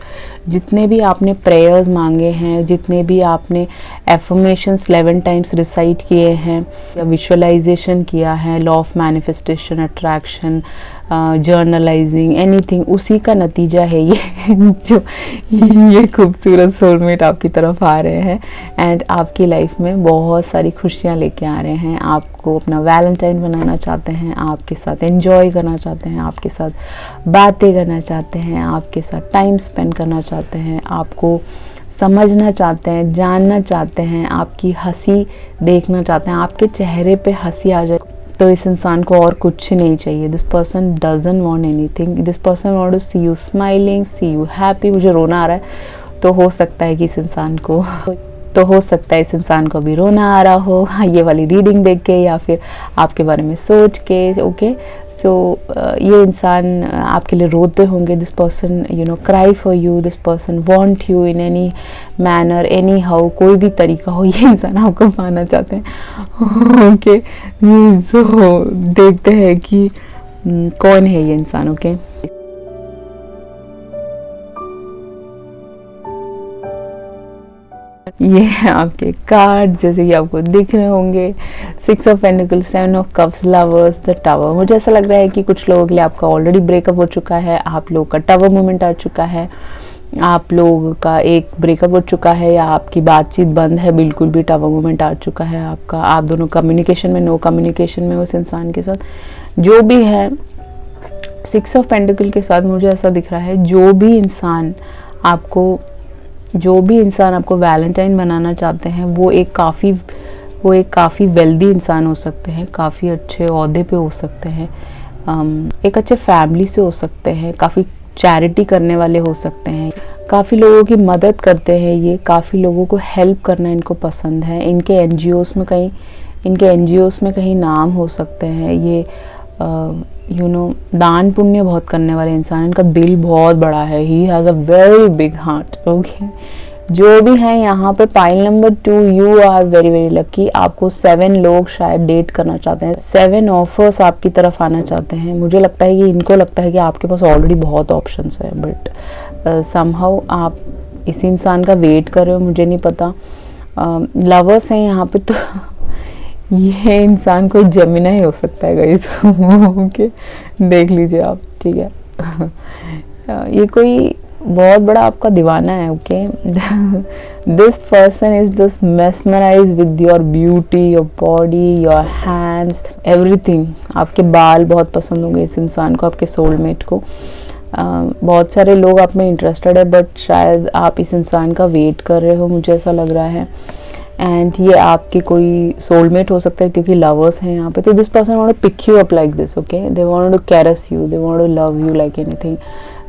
जितने भी आपने प्रेयर्स मांगे हैं, जितने भी आपने एफर्मेशंस 11 टाइम्स रिसाइट किए हैं या विजुअलाइजेशन किया है, law of manifestation, attraction, journalising, anything, उसी का नतीजा है ये जो ये खूबसूरत सोलमेट आपकी तरफ आ रहे हैं एंड आपकी लाइफ में बहुत सारी खुशियाँ लेके आ रहे हैं। आपको अपना वैलेंटाइन बनाना चाहते हैं, आपके साथ एंजॉय करना चाहते हैं, आपके साथ बातें करना चाहते हैं, आपके साथ टाइम स्पेंड करना चाहते हैं, आपको समझना चाहते हैं, जानना चाहते हैं, आपकी हंसी देखना चाहते हैं, आपके चेहरे पे हंसी आ जाए। तो इस इंसान को और कुछ नहीं चाहिए। This person doesn't want anything. This person want to see you smiling, see you happy. मुझे रोना आ रहा है, तो हो सकता है कि इस इंसान को भी रोना आ रहा हो ये वाली रीडिंग देख के या फिर आपके बारे में सोच के। ओके, सो ये इंसान आपके लिए रोते होंगे। This person cry for you. This person want you in any manner, any how, कोई भी तरीका हो, ये इंसान आपको पाना चाहते हैं। ओके, सो देखते हैं कि कौन है ये इंसान। ओके, ये है आपके कार्ड जैसे कि आपको दिख रहे होंगे। 6 of pentacles, 7 of cups, lovers, the tower. मुझे ऐसा लग रहा है कि कुछ लोगों के लिए आपका ऑलरेडी ब्रेकअप हो चुका है, आप लोगों का टावर मोमेंट आ चुका है, आप लोगों का एक ब्रेकअप हो चुका है या आपकी बातचीत बंद है, बिल्कुल भी टावर मोमेंट आ चुका है आपका। आप दोनों कम्युनिकेशन में, नो कम्युनिकेशन में उस इंसान के साथ जो भी है। 6 ऑफ पेंटिकल के साथ मुझे ऐसा दिख रहा है जो भी इंसान आपको वैलेंटाइन बनाना चाहते हैं वो एक काफ़ी वेल्दी इंसान हो सकते हैं, काफ़ी अच्छे ओहदे पे हो सकते हैं, एक अच्छे फैमिली से हो सकते हैं, काफ़ी चैरिटी करने वाले हो सकते हैं, काफ़ी लोगों की मदद करते हैं, ये काफ़ी लोगों को हेल्प करना इनको पसंद है। इनके एनजीओस में कहीं नाम हो सकते हैं। ये दान पुण्य बहुत करने वाले इंसान, इनका दिल बहुत बड़ा है। He has a very big heart. Okay, जो भी है यहाँ पे pile number 2, you are very very lucky. आपको 7 लोग शायद डेट करना चाहते हैं, 7 ऑफर्स आपकी तरफ आना चाहते हैं। मुझे लगता है कि इनको लगता है कि आपके पास ऑलरेडी बहुत ऑप्शंस है, बट समहाउ आप इस इंसान का वेट कर रहे हो, मुझे नहीं पता। लवर्स हैं यहाँ पे, तो ये इंसान कोई जेमिनी हो सकता है गाइस। ओके, देख लीजिए आप, ठीक है। ये कोई बहुत बड़ा आपका दीवाना है। Okay, this person is just mesmerise with your beauty, your body, your hands, everything. आपके बाल बहुत पसंद होंगे इस इंसान को, आपके सोलमेट को। बहुत सारे लोग आप में इंटरेस्टेड है, बट शायद आप इस इंसान का वेट कर रहे हो, मुझे ऐसा लग रहा है। एंड ये आपके कोई सोलमेट हो सकता है क्योंकि लवर्स हैं यहाँ पे। तो this person want to pick you up like this. Okay, they want to caress you, they want to love you like anything.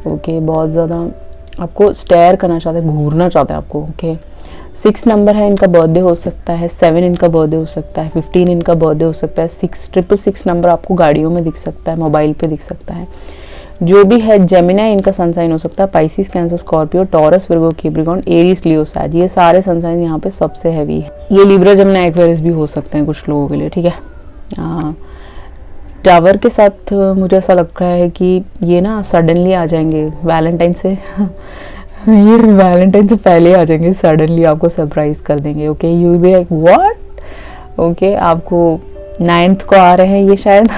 Okay, बहुत ज़्यादा आपको स्टेयर करना चाहते हैं, घूरना चाहते हैं आपको। ओके, 6 नंबर है, इनका बर्थडे हो सकता है, 7 इनका बर्थडे हो सकता है, 15 इनका बर्थडे हो सकता है, 666 नंबर आपको गाड़ियों में दिख सकता है, मोबाइल पे दिख सकता है। जो भी है, जेमिनी इनका सनसाइन हो सकता है, Pisces, Cancer, Scorpio, Taurus, Virgo, Capricorn, Aries, Leo, Sag, ये सारे सनसाइन यहाँ पे सबसे हैवी है। ये लिब्रा, जमिनी, एक्वेरियस भी हो सकते हैं कुछ लोगों के लिए, ठीक है। टावर के साथ मुझे ऐसा लग रहा है कि ये ना सडनली आ जाएंगे वैलेंटाइन से ये वैलेंटाइन से पहले आ जाएंगे, सडनली आपको सरप्राइज कर देंगे। Okay, you will be like what. Okay, आपको 9th को आ रहे हैं ये शायद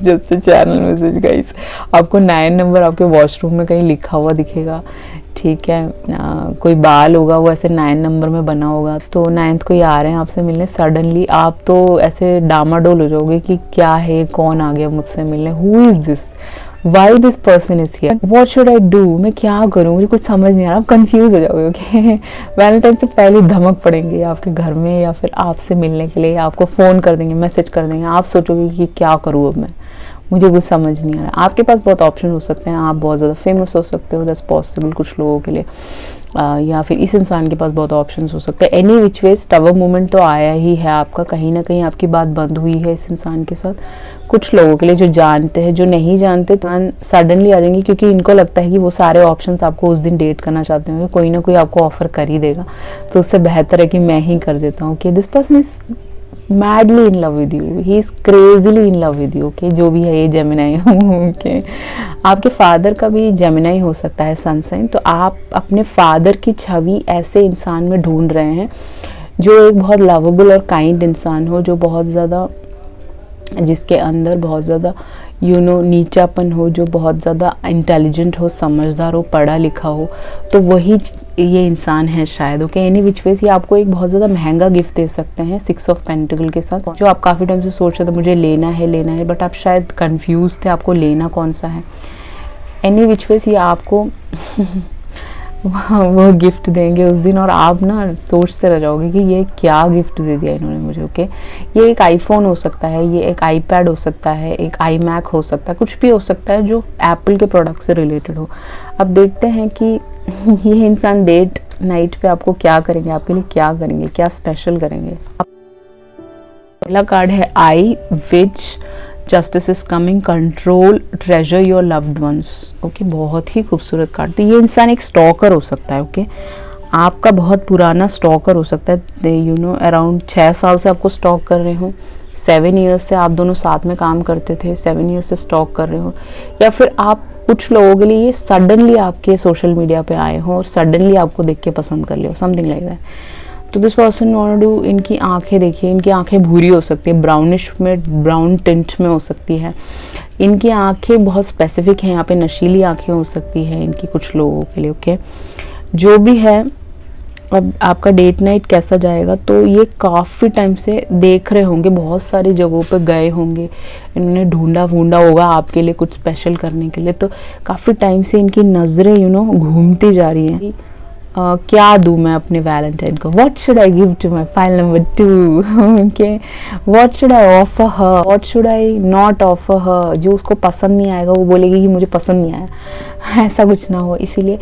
जस्ट चैनल मैसेज गाइस, आपको 9 नंबर आपके वॉशरूम में कहीं लिखा हुआ दिखेगा, ठीक है। कोई बाल होगा वो ऐसे 9 नंबर में बना होगा, तो 9th को ये आ रहे हैं आपसे मिलने सडनली। आप तो ऐसे डामाडोल हो जाओगे कि क्या है, कौन आ गया मुझसे मिलने, who is this, why this person is here, what should I do, मैं क्या करूँ, मुझे कुछ समझ नहीं आ रहा, आप कंफ्यूज हो जाओगे। ओके, वैलेंटाइन से पहले धमक पड़ेंगे आपके घर में, या फिर आपसे मिलने के लिए आपको फ़ोन कर देंगे, मैसेज कर देंगे, आप सोचोगे कि क्या करूँ अब मैं, मुझे कुछ समझ नहीं आ रहा। आपके पास बहुत ऑप्शन हो सकते हैं, आप बहुत ज़्यादा फेमस हो सकते हो, दैट्स पॉसिबल कुछ लोगों के लिए, या फिर इस इंसान के पास बहुत ऑप्शंस हो सकते हैं। Any which ways tower moment तो आया ही है आपका, कहीं ना कहीं आपकी बात बंद हुई है इस इंसान के साथ। कुछ लोगों के लिए जो जानते हैं, जो नहीं जानते तो सडनली आ जाएंगे, क्योंकि इनको लगता है कि वो सारे ऑप्शंस आपको उस दिन डेट करना चाहते होंगे, कोई ना कोई आपको ऑफर कर ही देगा, तो उससे बेहतर है कि मैं ही कर देता हूँ। कि this person is madly in love with you, he is crazily in love with you. Okay, जो भी है ये जेमिनी ओके, आपके फादर का भी जेमिनी हो सकता है सनसाइन, तो आप अपने फादर की छवि ऐसे इंसान में ढूंढ रहे हैं जो एक बहुत लवेबल और काइंड इंसान हो, जो बहुत ज़्यादा, जिसके अंदर बहुत ज़्यादा नीचापन हो, जो बहुत ज़्यादा इंटेलिजेंट हो, समझदार हो, पढ़ा लिखा हो, तो वही ये इंसान है शायद। ओके, एनी विच वेज ये आपको एक बहुत ज़्यादा महंगा गिफ्ट दे सकते हैं 6 ऑफ पेंटिकल के साथ, जो आप काफ़ी टाइम से सोच रहे थे मुझे लेना है, बट आप शायद कंफ्यूज थे आपको लेना कौन सा है। एनी विच वेज ये आपको वो गिफ्ट देंगे उस दिन, और आप ना सोचते रह जाओगे कि ये क्या गिफ्ट दे दिया इन्होंने मुझे। ओके, ये एक आईफोन हो सकता है, ये एक आईपैड हो सकता है, एक आई मैक हो सकता है, कुछ भी हो सकता है जो एप्पल के प्रोडक्ट से रिलेटेड हो। अब देखते हैं कि ये इंसान डेट नाइट पे आपको क्या करेंगे, आपके लिए क्या करेंगे, क्या स्पेशल करेंगे। पहला कार्ड है I which justice is coming, control, treasure your loved ones. Okay, बहुत ही खूबसूरत कार्ड। तो ये इंसान एक स्टॉकर हो सकता है। ओके, आपका बहुत पुराना स्टॉकर हो सकता है, अराउंड 6 साल से आपको स्टॉक कर रहे हो, 7 ईयर्स से आप दोनों साथ में काम करते थे, 7 ईयर्स से स्टॉक कर रहे हो, या फिर आप कुछ लोगों के लिए ये सडनली आपके सोशल मीडिया पे आए हो और सडनली आपको देख के पसंद कर लियो, समथिंग लाइक दैट। तो this person want to do, इनकी आंखें देखिए, इनकी आंखें भूरी हो सकती है, ब्राउनिश में, ब्राउन टिंट में हो सकती है। इनकी आंखें बहुत स्पेसिफिक हैं, यहाँ पे नशीली आंखें हो सकती है इनकी कुछ लोगों के लिए। ओके, जो भी है, अब आपका डेट नाइट कैसा जाएगा, तो ये काफ़ी टाइम से देख रहे होंगे, बहुत सारी जगहों पे गए होंगे, इन्होंने ढूंढा होगा आपके लिए कुछ स्पेशल करने के लिए, तो काफ़ी टाइम से इनकी नज़रें घूमती जा रही हैं। क्या दूँ मैं अपने वैलेंटाइन को, what should I give to my file number 2। Okay, what should I offer her, what should I not offer her. जो उसको पसंद नहीं आएगा वो बोलेगी कि मुझे पसंद नहीं आया, ऐसा कुछ ना हो। इसीलिए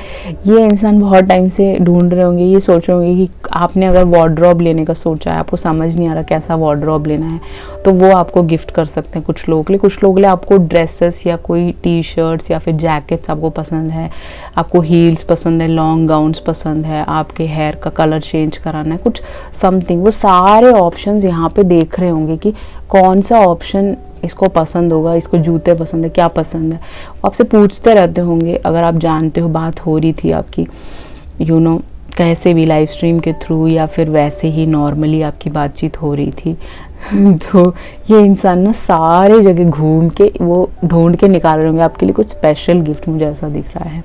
ये इंसान बहुत टाइम से ढूंढ रहे होंगे, ये सोच रहे होंगे कि आपने अगर वार्डरोब लेने का सोचा है, आपको समझ नहीं आ रहा कैसा वार्डरोब लेना है, तो वो आपको गिफ्ट कर सकते हैं कुछ लोगों के लिए। कुछ लोगों के लिए आपको ड्रेसेस या कोई टी शर्ट्स या फिर जैकेट्स आपको पसंद है, आपको हील्स पसंद है, लॉन्ग गाउन्स पसंद है, आपके हेयर का कलर चेंज कराना है, कुछ समथिंग, वो सारे ऑप्शंस यहाँ पे देख रहे होंगे कि कौन सा ऑप्शन इसको पसंद होगा, इसको जूते पसंद है, क्या पसंद है। आपसे पूछते रहते होंगे, अगर आप जानते हो बात हो रही थी आपकी कैसे भी लाइव स्ट्रीम के थ्रू या फिर वैसे ही नॉर्मली आपकी बातचीत हो रही थी तो ये इंसान ना सारे जगह घूम के वो ढूंढ के निकाल रहे होंगे आपके लिए कुछ स्पेशल गिफ्ट, मुझे ऐसा दिख रहा है।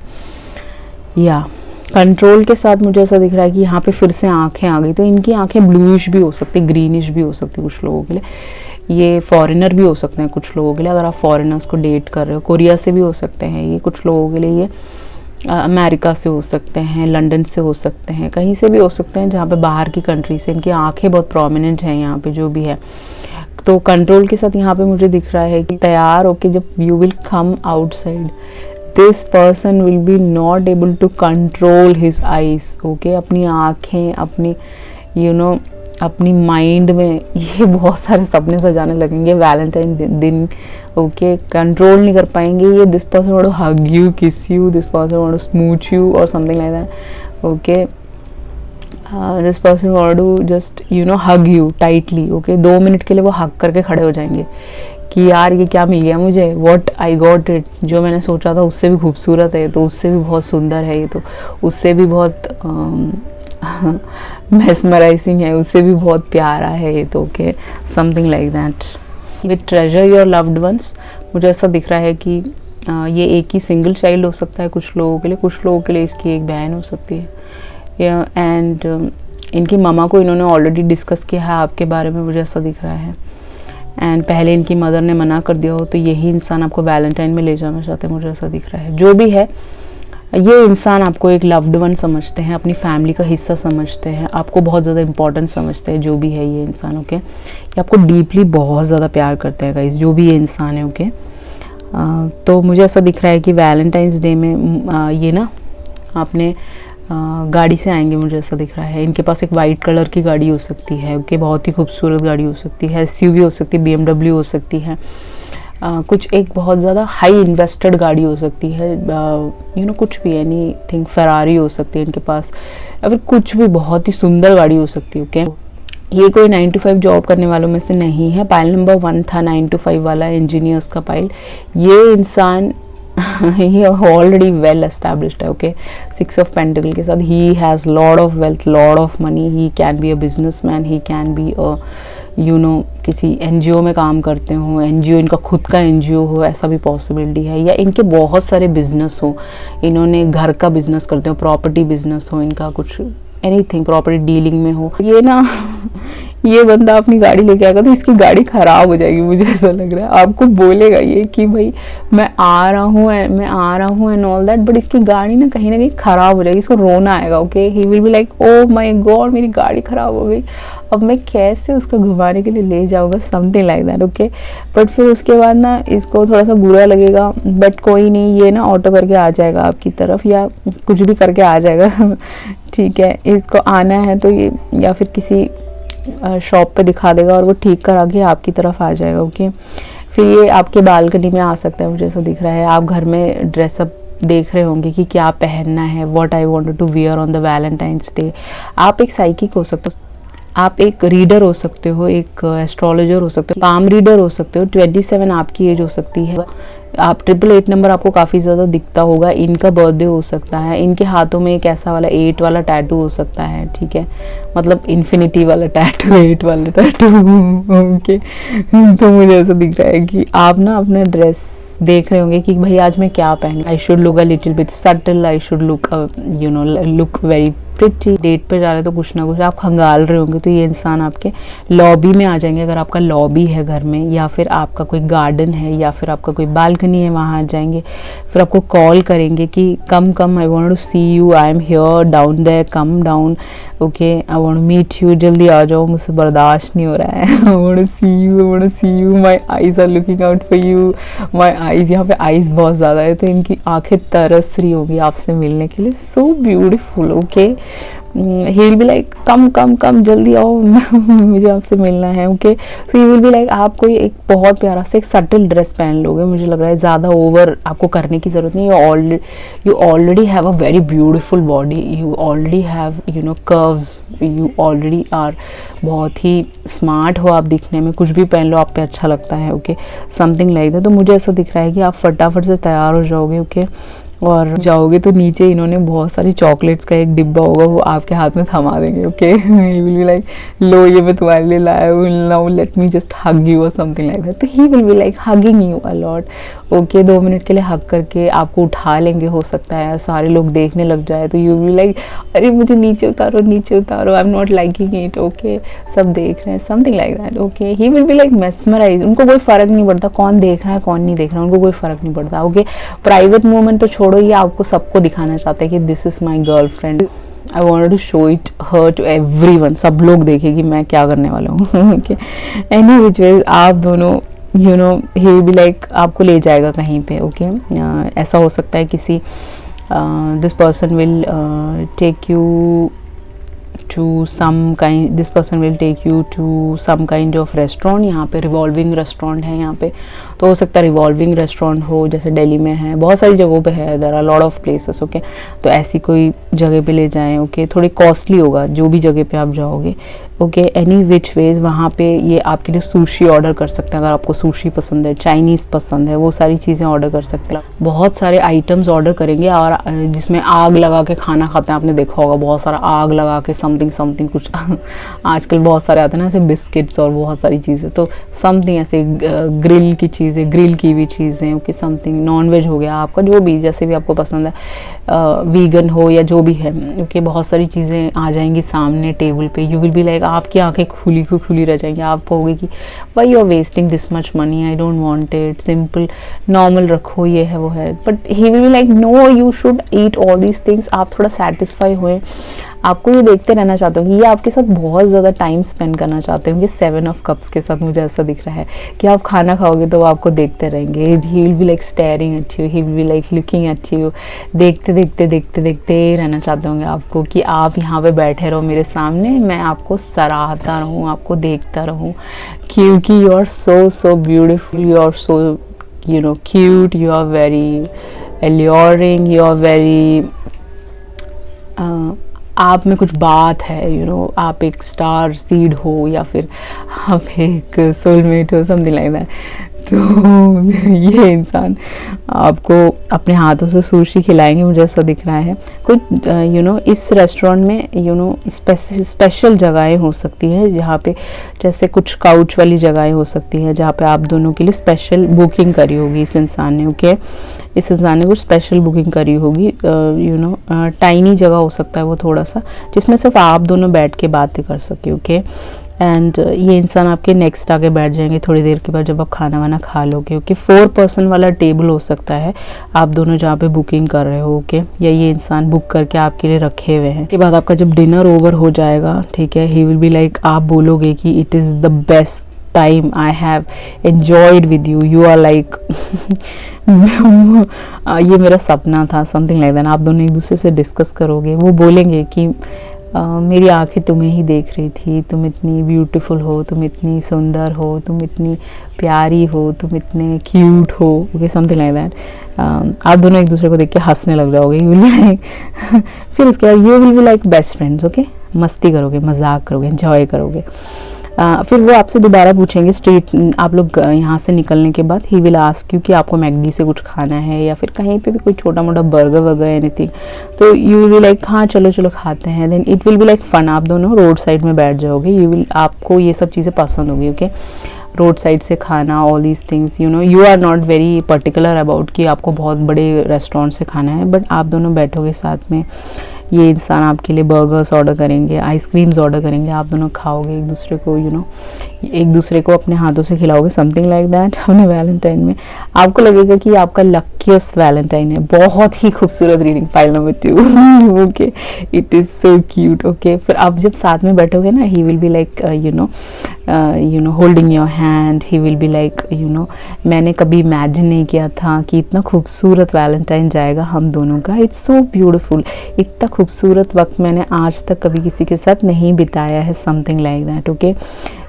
या कंट्रोल के साथ मुझे ऐसा दिख रहा है कि यहाँ पे फिर से आंखें आ गई, तो इनकी आंखें ब्लूइश भी हो सकती, ग्रीनिश भी हो सकती कुछ लोगों के लिए। ये फॉरेनर भी हो सकते हैं कुछ लोगों के लिए, अगर आप फॉरेनर्स को डेट कर रहे हो, कोरिया से भी हो सकते हैं ये कुछ लोगों के लिए, ये अमेरिका से हो सकते हैं, लंदन से हो सकते हैं, कहीं से भी हो सकते हैं जहाँ पे बाहर की कंट्री से। इनकी आंखें बहुत प्रोमिनेंट हैं यहाँ पे जो भी है। तो कंट्रोल के साथ यहाँ पे मुझे दिख रहा है कि तैयार होके जब you will come outside, this person will be not able to control his eyes, okay. अपनी आँखें, अपनी अपनी माइंड में ये बहुत सारे सपने सजाने लगेंगे वैलेंटाइन दिन, ओके। कंट्रोल नहीं कर पाएंगे ये। This person want to hug you, kiss you, this person want to smooch you और something like that, okay. This person want to just hug you tightly, okay. 2 minute के लिए वो हग करके खड़े हो जाएंगे कि यार ये क्या मिल गया मुझे, व्हाट आई गॉट इट, जो मैंने सोचा था उससे भी खूबसूरत है, तो उससे भी बहुत सुंदर है ये, तो उससे भी बहुत mesmerizing है, उससे भी बहुत प्यारा है ये, तो okay, something like that. With treasure your loved once, मुझे ऐसा दिख रहा है कि ये एक ही सिंगल चाइल्ड हो सकता है कुछ लोगों के लिए, कुछ लोगों के लिए इसकी एक बहन हो सकती है, एंड इनकी मामा को इन्होंने ऑलरेडी डिस्कस किया है आपके बारे में, मुझे ऐसा दिख रहा है। एंड पहले इनकी मदर ने मना कर दिया हो, तो यही इंसान आपको वैलेंटाइन में ले जाना चाहते हैं, मुझे ऐसा दिख रहा है। जो भी है, ये इंसान आपको एक लव्ड वन समझते हैं, अपनी फैमिली का हिस्सा समझते हैं, आपको बहुत ज़्यादा इंपॉर्टेंट समझते हैं, जो भी है ये इंसान, ओके। ये आपको डीपली बहुत ज़्यादा प्यार करते हैं गाइस, जो भी ये इंसान है, ओके। तो मुझे ऐसा दिख रहा है कि वैलेंटाइंस डे में ये ना आपने गाड़ी से आएंगे, मुझे ऐसा दिख रहा है। इनके पास एक वाइट कलर की गाड़ी हो सकती है, ओके, बहुत ही खूबसूरत गाड़ी हो सकती है, SUV हो सकती है, BMW हो सकती है, कुछ एक बहुत ज़्यादा हाई इन्वेस्टेड गाड़ी हो सकती है, कुछ भी, एनीथिंग, फेरारी हो सकती है इनके पास, या फिर कुछ भी बहुत ही सुंदर गाड़ी हो सकती है, ओके। ये कोई 9 to 5 जॉब करने वालों में से नहीं है। पाइल नंबर 1 था 9 to 5 वाला, इंजीनियर्स का पाइल। ये इंसान ये ऑलरेडी वेल एस्टैब्लिश्ड है, ओके। 6 of Pentacle के साथ he has lot of wealth, lot of money, he can be a businessman, he can be a किसी NGO में काम करते हो, NGO इनका खुद का NGO हो, ऐसा भी पॉसिबिलिटी है, या इनके बहुत सारे बिजनेस हो, इन्होंने घर का बिजनेस करते हो, प्रॉपर्टी बिजनेस हो इनका, कुछ एनीथिंग प्रॉपर्टी डीलिंग में हो। ये ना ये बंदा अपनी गाड़ी लेके आएगा तो इसकी गाड़ी खराब हो जाएगी, मुझे ऐसा लग रहा है। आपको बोलेगा ये कि भाई मैं आ रहा हूँ एंड ऑल दैट, बट इसकी गाड़ी ना कहीं खराब हो जाएगी, इसको रोना आएगा, okay. He will be like, oh my God, मेरी गाड़ी खराब हो गई, अब मैं कैसे उसको घुमाने के लिए ले जाऊँगा, something like that, okay. But फिर उसके बाद ना इसको थोड़ा सा बुरा लगेगा, बट कोई नहीं, ये ना ऑटो करके आ जाएगा आपकी तरफ, या कुछ भी करके आ जाएगा ठीक है। इसको आना है तो ये या फिर किसी शॉप पे दिखा देगा और वो ठीक करा के आपकी तरफ आ जाएगा, ओके। फिर ये आपके बालकनी में आ सकता है, मुझे ऐसा दिख रहा है। आप घर में ड्रेसअप देख रहे होंगे कि क्या पहनना है, what I wanted to wear on the Valentine's Day. आप एक साइकिक हो सकते हो, आप एक रीडर हो सकते हो, एक एस्ट्रोलॉजर हो सकते हो, पाम रीडर हो सकते हो। 27 आपकी एज हो सकती है। आप 888 नंबर आपको काफ़ी ज़्यादा दिखता होगा। इनका बर्थडे हो सकता है। इनके हाथों में एक ऐसा वाला 8 वाला टैटू हो सकता है, ठीक है, मतलब इन्फिनिटी वाला टैटू, 8 वाला टैटू ओके। तो मुझे ऐसा दिख रहा है कि आप ना अपना ड्रेस देख रहे होंगे कि भाई आज मैं क्या पहनूं। I should look a little bit subtle, I should look look very pretty. Date पे जा रहे तो कुछ ना कुछ आप खंगाल रहे होंगे, तो ये इंसान आपके लॉबी में आ जाएंगे। अगर आपका लॉबी है घर में, या फिर आपका कोई गार्डन है, या फिर आपका कोई बालकनी है, वहाँ आ जाएंगे। फिर आपको कॉल करेंगे कि come come, I want to see you, I am here down there, come down, okay, I want to meet you, जल्दी आ जाओ, मुझसे बर्दाश्त नहीं हो रहा है। I want to see you, I want to see you, my eyes are looking out for you, my eyes. यहाँ पे आईज बहुत ज़्यादा है, तो इनकी आंखें तरस रही होगी आपसे मिलने के लिए। So beautiful, okay. He will be like come come come, जल्दी आओ, मुझे आपसे मिलना है, okay. So he will be like, आप कोई एक बहुत प्यारा सा एक सटल ड्रेस पहन लोगे, मुझे लग रहा है। ज़्यादा ओवर आपको करने की ज़रूरत नहीं। You already have a very beautiful body, you already have curves, you already are बहुत ही स्मार्ट हो आप दिखने में। कुछ भी पहन लो आप पे अच्छा लगता है, ओके, समथिंग लाइक दैट। तो मुझे ऐसा दिख रहा है कि आप फटाफट से तैयार हो जाओगे, ओके, और जाओगे तो नीचे इन्होंने बहुत सारी चॉकलेट्स का एक डिब्बा होगा, वो आपके हाथ में थमा देंगे, okay. He will be like, लो ये मैं तुम्हारे लिए लाया हूँ, now let me just hug you और समथिंग लाइक दैट। तो he will be like hugging you a lot, okay. 2 minute के लिए हग करके आपको उठा लेंगे, हो सकता है सारे लोग देखने लग जाए, तो यू विल लाइक, अरे मुझे नीचे उतारो, नीचे उतारो, I am not liking it, okay, सब देख रहे हैं, something like that, okay. He will be like mesmerise, उनको कोई फ़र्क नहीं पड़ता कौन देख रहा है कौन नहीं देख रहा है, उनको कोई फ़र्क नहीं पड़ता, ओके। प्राइवेट मोमेंट तो छोड़ो, ये आपको सबको दिखाना चाहते हैं कि this is my girlfriend, I want to show it her to everyone, सब लोग देखें कि मैं क्या करने वाला हूँ, ओके। एनी विच वे आप दोनों you know he will be like आपको ले जाएगा कहीं पे, ओके ऐसा हो सकता है किसी this person will take you to some kind, this person will take you to some kind of restaurant। यहाँ पे रिवॉल्विंग रेस्टोरेंट है यहाँ पे, तो हो सकता है रिवॉल्विंग रेस्टोरेंट हो, जैसे दिल्ली में है, बहुत सारी जगहों पे है, there are lot of places, okay. तो ऐसी कोई जगह पे ले जाएं, ओके। थोड़ी कॉस्टली होगा जो भी जगह पे आप जाओगे, ओके। एनी विच वेज वहाँ पे ये आपके लिए सुशी ऑर्डर कर सकते हैं, अगर आपको सुशी पसंद है, चाइनीज़ पसंद है, वो सारी चीज़ें ऑर्डर कर सकते हैं। बहुत सारे आइटम्स ऑर्डर करेंगे और जिसमें आग लगा के खाना खाते हैं, आपने देखा होगा बहुत सारा आग लगा के समथिंग कुछ आजकल बहुत सारे आते हैं ना ऐसे बिस्किट्स और बहुत सारी चीज़ें, तो समथिंग ऐसे ग्रिल की चीज़ें, ग्रिल की भी चीज़ें, ओके। समथिंग नॉन वेज हो गया आपका, जो भी जैसे भी आपको पसंद है, वीगन हो या जो भी है, ओके। बहुत सारी चीज़ें आ जाएंगी सामने टेबल पे, यू विल बी लाइक, आपकी आंखें खुली रह जाएंगी, आप कहोगे कि why you are wasting this much money, I don't want it, simple normal रखो, ये है वो है। But he will be like no, you should eat all these things. आप थोड़ा सेटिस्फाई हुए, आपको ये देखते रहना चाहते हो कि ये आपके साथ बहुत ज़्यादा टाइम स्पेंड करना चाहते होंगे। 7 ऑफ कप्स के साथ मुझे ऐसा दिख रहा है कि आप खाना खाओगे तो वो आपको देखते रहेंगे, ही will be like staring at you, he will be like looking at you, देखते रहना चाहते होंगे आपको कि आप यहाँ पे बैठे रहो मेरे सामने, मैं आपको सराहता रहूँ, आपको देखता रहूँ, क्योंकि you are so beautiful, you are so you know cute, you are very alluring, you are very आप में कुछ बात है, यू नो, आप एक स्टार सीड हो या फिर आप एक सोलमेट हो, समथिंग लाइक दैट। तो ये इंसान आपको अपने हाथों से सुशी खिलाएंगे, मुझे ऐसा दिख रहा है। कुछ यू नो इस रेस्टोरेंट में यू नो स्पेशल जगहें हो सकती हैं, जहाँ पे जैसे कुछ काउच वाली जगहें हो सकती हैं, जहाँ पे आप दोनों के लिए स्पेशल बुकिंग करी होगी इस इंसान ने, ओके। इस इंसान ने कुछ स्पेशल बुकिंग करी होगी, यू नो टाइनी जगह हो सकता है वो थोड़ा सा, जिसमें सिर्फ आप दोनों बैठ के बातें कर सके, ओके। एंड ये इंसान आपके नेक्स्ट आके बैठ जाएंगे थोड़ी देर के बाद, जब आप खाना वाना खा लोगे, ओके। 4 पर्सन वाला टेबल हो सकता है आप दोनों जहाँ पे बुकिंग कर रहे हो, ओके। या ये इंसान बुक करके आपके लिए रखे हुए हैं। के बाद आपका जब डिनर ओवर हो जाएगा, ठीक है, ही विल बी लाइक, आप बोलोगे कि it is the best time I have enjoyed with you, you are like ये मेरा सपना था, समथिंग लाइक दैट। आप दोनों एक दूसरे से डिस्कस करोगे, वो बोलेंगे कि मेरी आंखें तुम्हें ही देख रही थी, तुम इतनी ब्यूटीफुल हो, तुम इतनी सुंदर हो, तुम इतनी प्यारी हो, तुम इतने क्यूट हो, ओके, समथिंग लाइक दैट। आप दोनों एक दूसरे को देख के हंसने लग जाओगे, यू विल बी लाइक फिर उसके बाद you will be like best friends, okay. मस्ती करोगे, मजाक करोगे, एंजॉय करोगे। फिर वो आपसे दोबारा पूछेंगे स्ट्रीट, आप लोग यहाँ से निकलने के बाद, ही विल आस्क यू कि आपको मैकडी से कुछ खाना है या फिर कहीं पे भी कोई छोटा मोटा बर्गर वगैरह एनीथिंग, तो यू विल लाइक हाँ चलो खाते हैं। Then it will be like fun, आप दोनों रोड साइड में बैठ जाओगे, यू विल, आपको ये सब चीज़ें पसंद होगी, ओके। रोड साइड से खाना, all these things, you know, you are not very particular about कि आपको बहुत बड़े रेस्टोरेंट से खाना है, बट आप दोनों बैठोगे साथ में, ये इंसान आपके लिए बर्गर्स ऑर्डर करेंगे, आइसक्रीम्स ऑर्डर करेंगे, आप दोनों खाओगे, एक दूसरे को यू नो एक दूसरे को अपने हाथों से खिलाओगे, समथिंग लाइक दैट। अपने वैलेंटाइन में आपको लगेगा कि आपका लकीस्ट वैलेंटाइन है। बहुत ही खूबसूरत reading, file number 2, okay, it is so cute, okay. फिर आप जब साथ में बैठोगे ना, ही will be like you no holding your hand, he will be like you no मैंने कभी इमेजिन नहीं किया था कि इतना खूबसूरत वैलेंटाइन जाएगा हम दोनों का, इट्स सो ब्यूटीफुल, इतना खूबसूरत वक्त मैंने आज तक कभी किसी के साथ नहीं बिताया है, something like that, okay.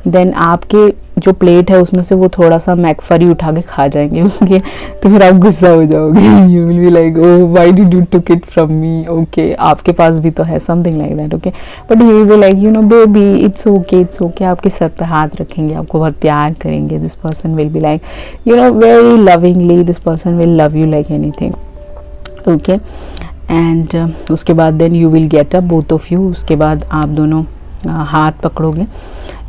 Then आपके जो प्लेट है उसमें से वो थोड़ा सा मैकफरी उठा के खा जाएंगे, ओके। तो फिर आप गुस्सा हो जाओगे, you will be like oh why did you took it from me, okay, आपके पास भी तो है, something like that, okay. But you will be like you know baby it's okay, आपके सर पे हाथ रखेंगे, आपको बहुत प्यार करेंगे। This person will be like you know very lovingly, this person will love you like anything, okay. And उसके बाद then you will get up both of you, उसके बाद आप दोनों हाथ पकड़ोगे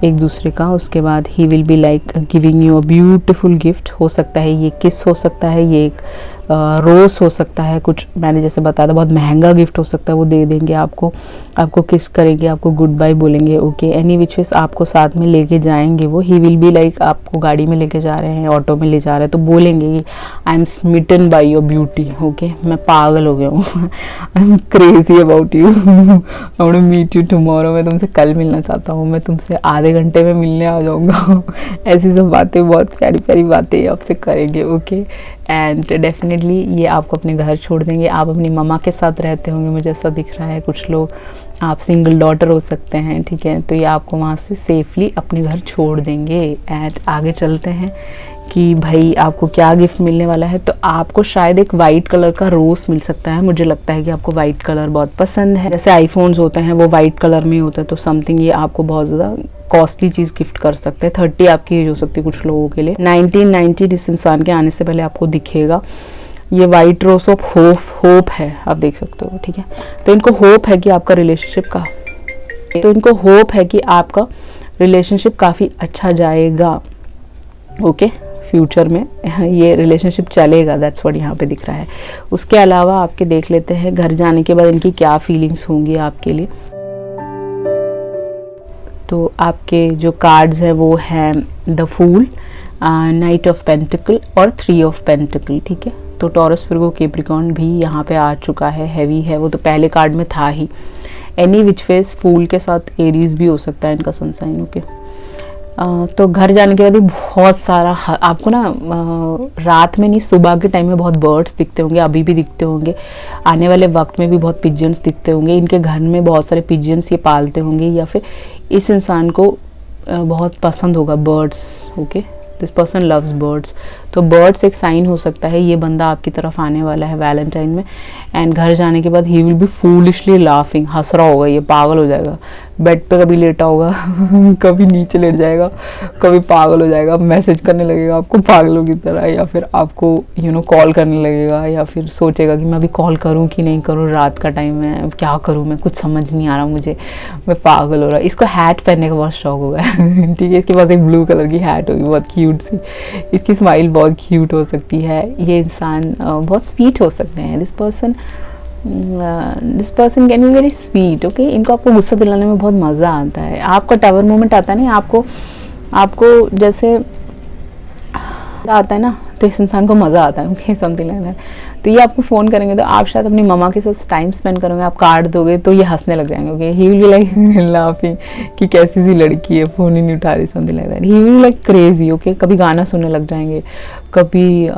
एक दूसरे का, उसके बाद ही will be like giving you a beautiful gift, हो सकता है ये किस हो सकता है, ये एक रोज़ हो सकता है, कुछ मैंने जैसे बताया था बहुत महंगा गिफ्ट हो सकता है, वो दे देंगे आपको, आपको किस करेंगे, आपको गुड बाय बोलेंगे, ओके। एनी विच वेज आपको साथ में लेके जाएंगे वो, ही विल बी लाइक आपको गाड़ी में लेके जा रहे हैं, ऑटो में ले जा रहे हैं, तो बोलेंगे कि I am smitten by your beauty, okay, मैं पागल हो गया हूँ, I am crazy about you, I want to meet you tomorrow, मैं तुमसे कल मिलना चाहता हूँ, मैं तुमसे आधे घंटे में मिलने आ जाऊँगा। ऐसी सब बातें, बहुत प्यारी प्यारी बातें आपसे करेंगे, ओके। एंड डेफिनेटली ये आपको अपने घर छोड़ देंगे। आप अपनी मम्मा के साथ रहते होंगे, मुझे ऐसा दिख रहा है, कुछ लोग आप सिंगल डॉटर हो सकते हैं, ठीक है, तो ये आपको वहाँ से सेफली अपने घर छोड़ देंगे। एंड आगे चलते हैं कि भाई आपको क्या गिफ्ट मिलने वाला है। तो आपको शायद एक वाइट कलर का रोज़ मिल सकता है, मुझे लगता है कि आपको वाइट कलर बहुत पसंद है, जैसे आईफोन्स होते हैं वो वाइट कलर में होता है, तो समथिंग ये आपको बहुत ज़्यादा कॉस्टली चीज़ गिफ्ट कर सकते हैं। 30 आपकी एज हो सकती है कुछ लोगों के लिए, 1990 इस इंसान के आने से पहले आपको दिखेगा। ये वाइट रोज ऑफ होप है, आप देख सकते हो, ठीक है। तो इनको होप है कि आपका रिलेशनशिप काफ़ी अच्छा जाएगा, ओके, फ्यूचर में ये रिलेशनशिप चलेगा, दैट्स व्हाट यहाँ पे दिख रहा है। उसके अलावा आपके देख लेते हैं घर जाने के बाद इनकी क्या फीलिंग्स होंगी आपके लिए। तो आपके जो कार्ड्स है वो है the fool, knight of pentacle और 3 ऑफ पेंटिकल, ठीक है। तो टॉरस, विर्गो, कैप्रिकॉर्न भी यहाँ पे आ चुका है, हैवी है, वो तो पहले कार्ड में था ही। एनी विच फेस, फूल के साथ एरीज भी हो सकता है इनका सनसाइन, ओके। तो घर जाने के बाद ही बहुत सारा आपको ना रात में नहीं, सुबह के टाइम में बहुत बर्ड्स दिखते होंगे, अभी भी दिखते होंगे, आने वाले वक्त में भी बहुत पिजन्स दिखते होंगे। इनके घर में बहुत सारे पिजन्स ये पालते होंगे, या फिर इस इंसान को बहुत पसंद होगा birds, okay. This person loves birds, तो बर्ड्स एक साइन हो सकता है, ये बंदा आपकी तरफ आने वाला है वैलेंटाइन में। एंड घर जाने के बाद ही विल बी फूलिशली लाफिंग, हंस रहा होगा, ये पागल हो जाएगा, बेड पे कभी लेटा होगा कभी नीचे लेट जाएगा, कभी पागल हो जाएगा, मैसेज करने लगेगा आपको पागलों की तरह, या फिर आपको कॉल करने लगेगा, या फिर सोचेगा कि मैं अभी कॉल करूं कि नहीं करूं, रात का टाइम है, क्या करूं, मैं कुछ समझ नहीं आ रहा मुझे, मैं पागल हो रहा। इसको हैट पहनने का बहुत शौक होगा ठीक है, इसके पास एक ब्लू कलर की हैट होगी बहुत क्यूट सी, इसकी स्माइल बहुत क्यूट हो सकती है। ये इंसान बहुत स्वीट हो सकते हैं, this person can be very sweet, okay. इनको आपको गुस्सा दिलाने में बहुत मज़ा आता है, आपका टावर मोमेंट आता है ना, आपको जैसे आता है ना, तो इस इंसान को मज़ा आता है, ओके, समथिंग लाइक दैट। तो ये आपको फ़ोन करेंगे तो आप शायद अपनी मम्मा के साथ टाइम स्पेंड करोगे, आप कार्ड दोगे तो ये हंसने लग जाएंगे, okay. He will be like laughing कि कैसी सी लड़की है, फ़ोन ही नहीं उठा रही, something like that. He will be like crazy, okay. कभी गाना सुनने लग जाएंगे, कभी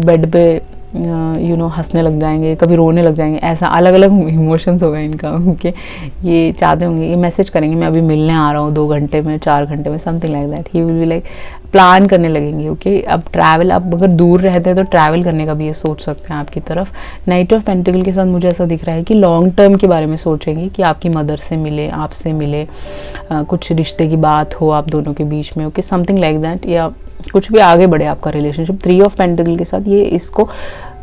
बेड पे हंसने लग जाएंगे, कभी रोने लग जाएंगे, ऐसा अलग अलग इमोशंस होगा इनका, ओके। ये चाहते होंगे, ये मैसेज करेंगे मैं अभी मिलने आ रहा हूँ 2 घंटे में, 4 घंटे में, something like that. He will be like plan करने लगेंगे, ओके। अब ट्रैवल, अब अगर दूर रहते हैं तो ट्रैवल करने का भी ये सोच सकते हैं आपकी तरफ। नाइट ऑफ पेंटिकल के साथ मुझे ऐसा दिख रहा है कि लॉन्ग टर्म के बारे में सोचेंगे, कि आपकी मदर से मिले, आपसे मिले, कुछ रिश्ते की बात हो आप दोनों के बीच में, ओके, समथिंग लाइक दैट, या कुछ भी आगे बढ़े आपका रिलेशनशिप। 3 ऑफ पेंटिकल के साथ ये इसको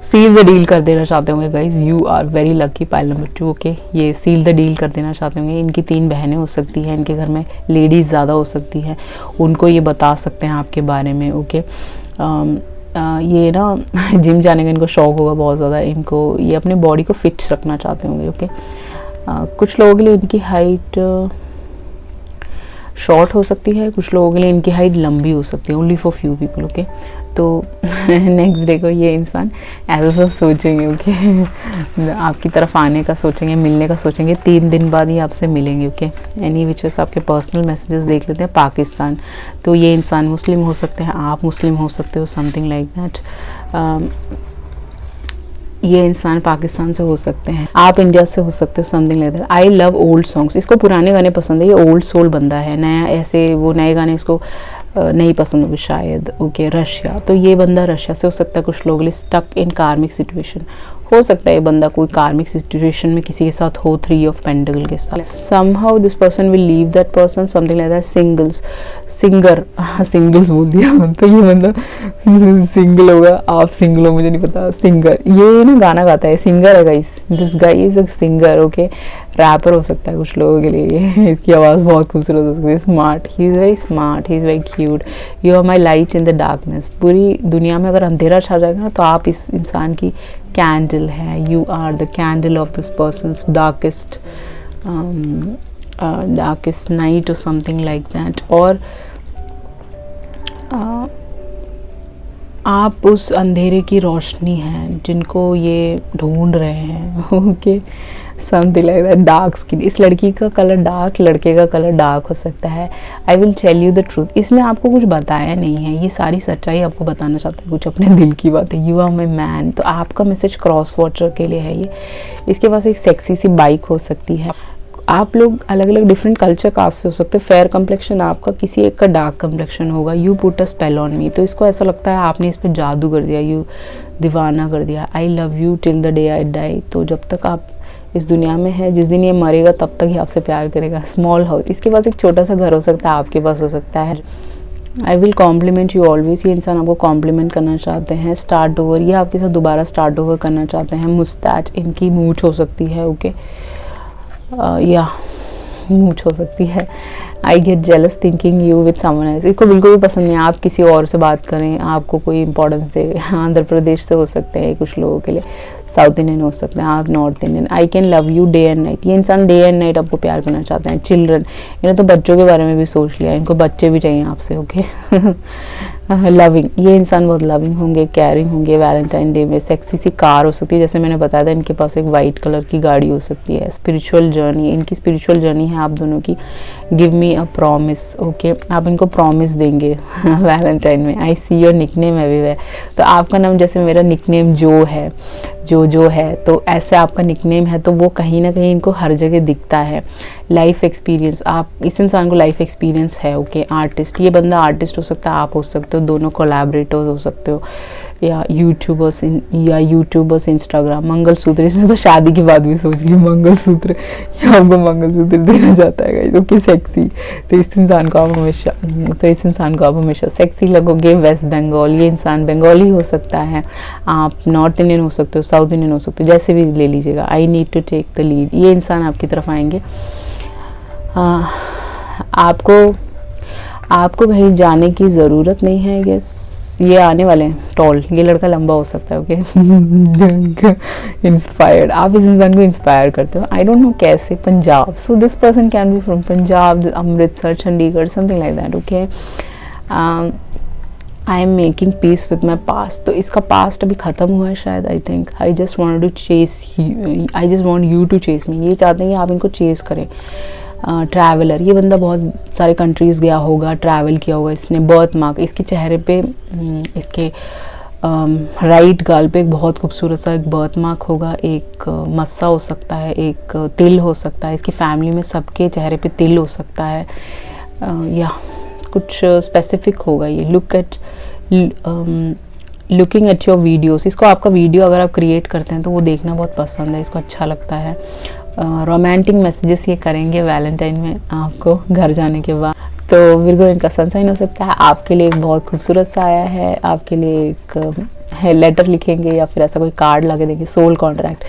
सील द डील कर देना चाहते होंगे guys, you are very lucky, pile number 2, okay. ये सील द डील कर देना चाहते होंगे। इनकी 3 बहनें हो सकती हैं, इनके घर में लेडीज़ ज़्यादा हो सकती हैं, उनको ये बता सकते हैं आपके बारे में, ओके। ये ना जिम जाने का इनको शौक होगा बहुत ज़्यादा, इनको ये अपने बॉडी को फिट रखना चाहते होंगे, ओके। कुछ लोगों के लिए इनकी हाइट शॉर्ट हो सकती है, कुछ लोगों के लिए इनकी हाइट लंबी हो सकती है, only for few people, okay. तो नेक्स्ट डे को ये इंसान ऐसा सब सोचेंगे, ओके आपकी तरफ आने का सोचेंगे, मिलने का सोचेंगे, 3 दिन बाद ही आपसे मिलेंगे, ओके। एनी विच वेज आपके पर्सनल मैसेजेस देख लेते हैं। पाकिस्तान, तो ये इंसान मुस्लिम हो सकते हैं, आप मुस्लिम हो सकते हो, समथिंग लाइक दैट। ये इंसान पाकिस्तान से हो सकते हैं, आप इंडिया से हो सकते हो, something like that. I love old songs, इसको पुराने गाने पसंद है, ये ओल्ड सोल बंदा है, नया ऐसे वो नए गाने इसको नहीं पसंद होगी शायद, ओके। रशिया, तो ये बंदा रशिया से हो सकता है, कुछ लोग लिए स्टक इन कार्मिक सिचुएशन हो सकता है, ये बंदा कोई कार्मिक सिचुएशन में किसी के साथ हो, 3 ऑफ पेंटिकल के साथ। Somehow this person will leave that person, something like that. Singles बोल दिया तो ये बंदा सिंगल होगा, आप सिंगल हो मुझे नहीं पता। सिंगर, ये ना गाना गाता है, सिंगर है guys, this guy is a singer, okay. Rapper हो सकता है कुछ लोगों के लिए ये। इसकी आवाज़ बहुत खूबसूरत हो सकती है। Smart, he is very smart, he is very cute, you are my light in the darkness. पूरी दुनिया में अगर अंधेरा छा जाएगा ना तो आप इस इंसान की कैंडल हैं, you are the candle of this person's darkest darkest night और समथिंग लाइक दैट। और आप उस अंधेरे की रोशनी हैं जिनको ये ढूंढ रहे हैं, okay, something like that. Dark skin, इस लड़की का कलर डार्क, लड़के का कलर डार्क हो सकता है। I will tell you the truth, इसमें आपको कुछ बताया नहीं है, ये सारी सच्चाई आपको बताना चाहता है, कुछ अपने दिल की बात है। यू आर माई मैन, तो आपका मैसेज क्रॉस वॉचर के लिए है ये। इसके पास एक सेक्सी सी बाइक हो सकती है। आप लोग अलग अलग डिफरेंट कल्चर कास्ट से हो सकते हैं। फेयर कम्प्लेक्शन आपका, किसी एक का डार्क कम्प्लेक्शन होगा। You put a spell on me, तो इसको ऐसा लगता है आपने इस पर जादू कर दिया, यू दीवाना कर दिया। I love you till the day I die, तो जब तक आप इस दुनिया में है, जिस दिन ये मरेगा तब तक ही आपसे प्यार करेगा। स्मॉल हाउस, इसके पास एक छोटा सा घर हो सकता है, आपके पास हो सकता है। I will compliment you always, ये इंसान आपको कॉम्प्लीमेंट करना चाहते हैं। स्टार्ट ओवर, ये आपके साथ दोबारा स्टार्ट ओवर करना चाहते हैं। मुस्टैच, इनकी मूंछ हो सकती है, ओके, या मूंछ हो सकती है। I get jealous thinking you with someone else, इसको बिल्कुल भी पसंद नहीं आप किसी और से बात करें, आपको कोई इंपॉर्टेंस दे। आंध्र प्रदेश से हो सकते हैं कुछ लोगों के लिए, साउथ इंडियन हो सकते हैं, आप north Indian. I can love you day and night, ये इंसान डे एंड नाइट आपको प्यार करना चाहते हैं। चिल्ड्रन, इन्हें तो बच्चों के बारे में भी सोच लिया, इनको बच्चे भी चाहिए आपसे, ओके। लविंग, ये इंसान बहुत लविंग होंगे, केयरिंग होंगे। वैलेंटाइन डे में सेक्सी सी कार हो सकती है, जैसे मैंने बताया था, इनके पास एक वाइट कलर की गाड़ी हो सकती है। स्पिरिचुअल जर्नी, इनकी स्पिरिचुअल जर्नी है आप दोनों की। Give me a promise, okay, आप इनको प्रॉमिस देंगे वैलेंटाइन में। आई सी योर निकनेम एवरीवेयर, तो आपका नाम जैसे मेरा निकनेम जो है, जो है, तो ऐसे आपका निकनेम है, तो वो कहीं ना कहीं इनको हर जगह दिखता है। लाइफ एक्सपीरियंस, आप इस इंसान को लाइफ एक्सपीरियंस है, ओके। आर्टिस्ट, ये बंदा आर्टिस्ट हो सकता है, आप हो सकते हो, दोनों कोलैबोरेटर्स हो सकते हो, या यूट्यूबर्स इंस्टाग्राम। मंगलसूत्र, इसने तो शादी की बात भी सोच ली, मंगलसूत्र, या आपको मंगलसूत्र देना चाहता है, ओके, सेक्सी। तो इस इंसान को आप हमेशा सेक्सी लगोगे। वेस्ट बंगाल, ये इंसान बंगाली हो सकता है, आप नॉर्थ इंडियन हो सकते हो, साउथ इंडियन हो सकते हो, जैसे भी ले लीजिएगा। I need to take the lead, ये इंसान आपकी तरफ आएंगे। आपको कहीं जाने की ज़रूरत नहीं है। ये आने वाले हैं। टॉल, ये लड़का लंबा हो सकता है, ओके। इंस्पायर्ड, आप इस इंसान को इंस्पायर करते हो, आई डोंट नो कैसे। Punjab, so this person can be from Punjab, Amritsar, Chandigarh, something like that, okay. I am making peace with my past, तो इसका पास्ट अभी ख़त्म हुआ है शायद, I think. I just want you to chase me, ये चाहते हैं कि आप इनको चेस करें। ट्रैवलर, ये बंदा बहुत सारे कंट्रीज़ गया होगा, ट्रैवल किया होगा इसने। बर्थ मार्क, इसके चेहरे पे, इसके राइट गाल पे एक बहुत खूबसूरत सा एक बर्थ मार्क होगा। एक मस्सा हो सकता है, एक तिल हो सकता है। इसकी फैमिली में सबके चेहरे पे तिल हो सकता है, या कुछ स्पेसिफिक होगा ये। लुकिंग एट योर वीडियोस, इसको आपका वीडियो अगर आप क्रिएट करते हैं तो वो देखना बहुत पसंद है, इसको अच्छा लगता है। रोमांटिक मैसेजेस ये करेंगे वैलेंटाइन में आपको घर जाने के बाद। तो विर्गो इनका सनसाइन हो सकता है, आपके लिए एक बहुत खूबसूरत सा आया है, आपके लिए एक लेटर लिखेंगे या फिर ऐसा कोई कार्ड लगा देंगे। सोल कॉन्ट्रैक्ट,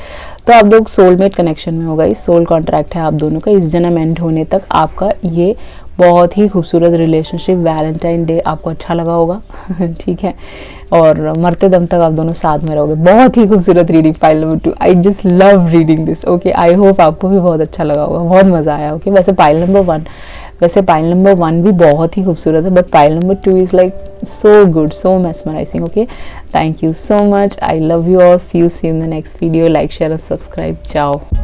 तो आप लोग सोलमेट कनेक्शन में होगा, इस सोल कॉन्ट्रैक्ट है आप दोनों का। इस जन्म एंड होने तक आपका ये बहुत ही खूबसूरत रिलेशनशिप। वैलेंटाइन डे आपको अच्छा लगा होगा ठीक है, और मरते दम तक आप दोनों साथ में रहोगे। बहुत ही खूबसूरत reading, pile number 2। I just love reading this, okay. I hope आपको भी बहुत अच्छा लगा होगा, बहुत मज़ा आया, ओके। वैसे पाइल नंबर 1 भी बहुत ही खूबसूरत है, but pile number 2 is like so good, so mesmerizing, okay. Thank you so much, I love you all, see you in the next video, like, share and subscribe, ciao।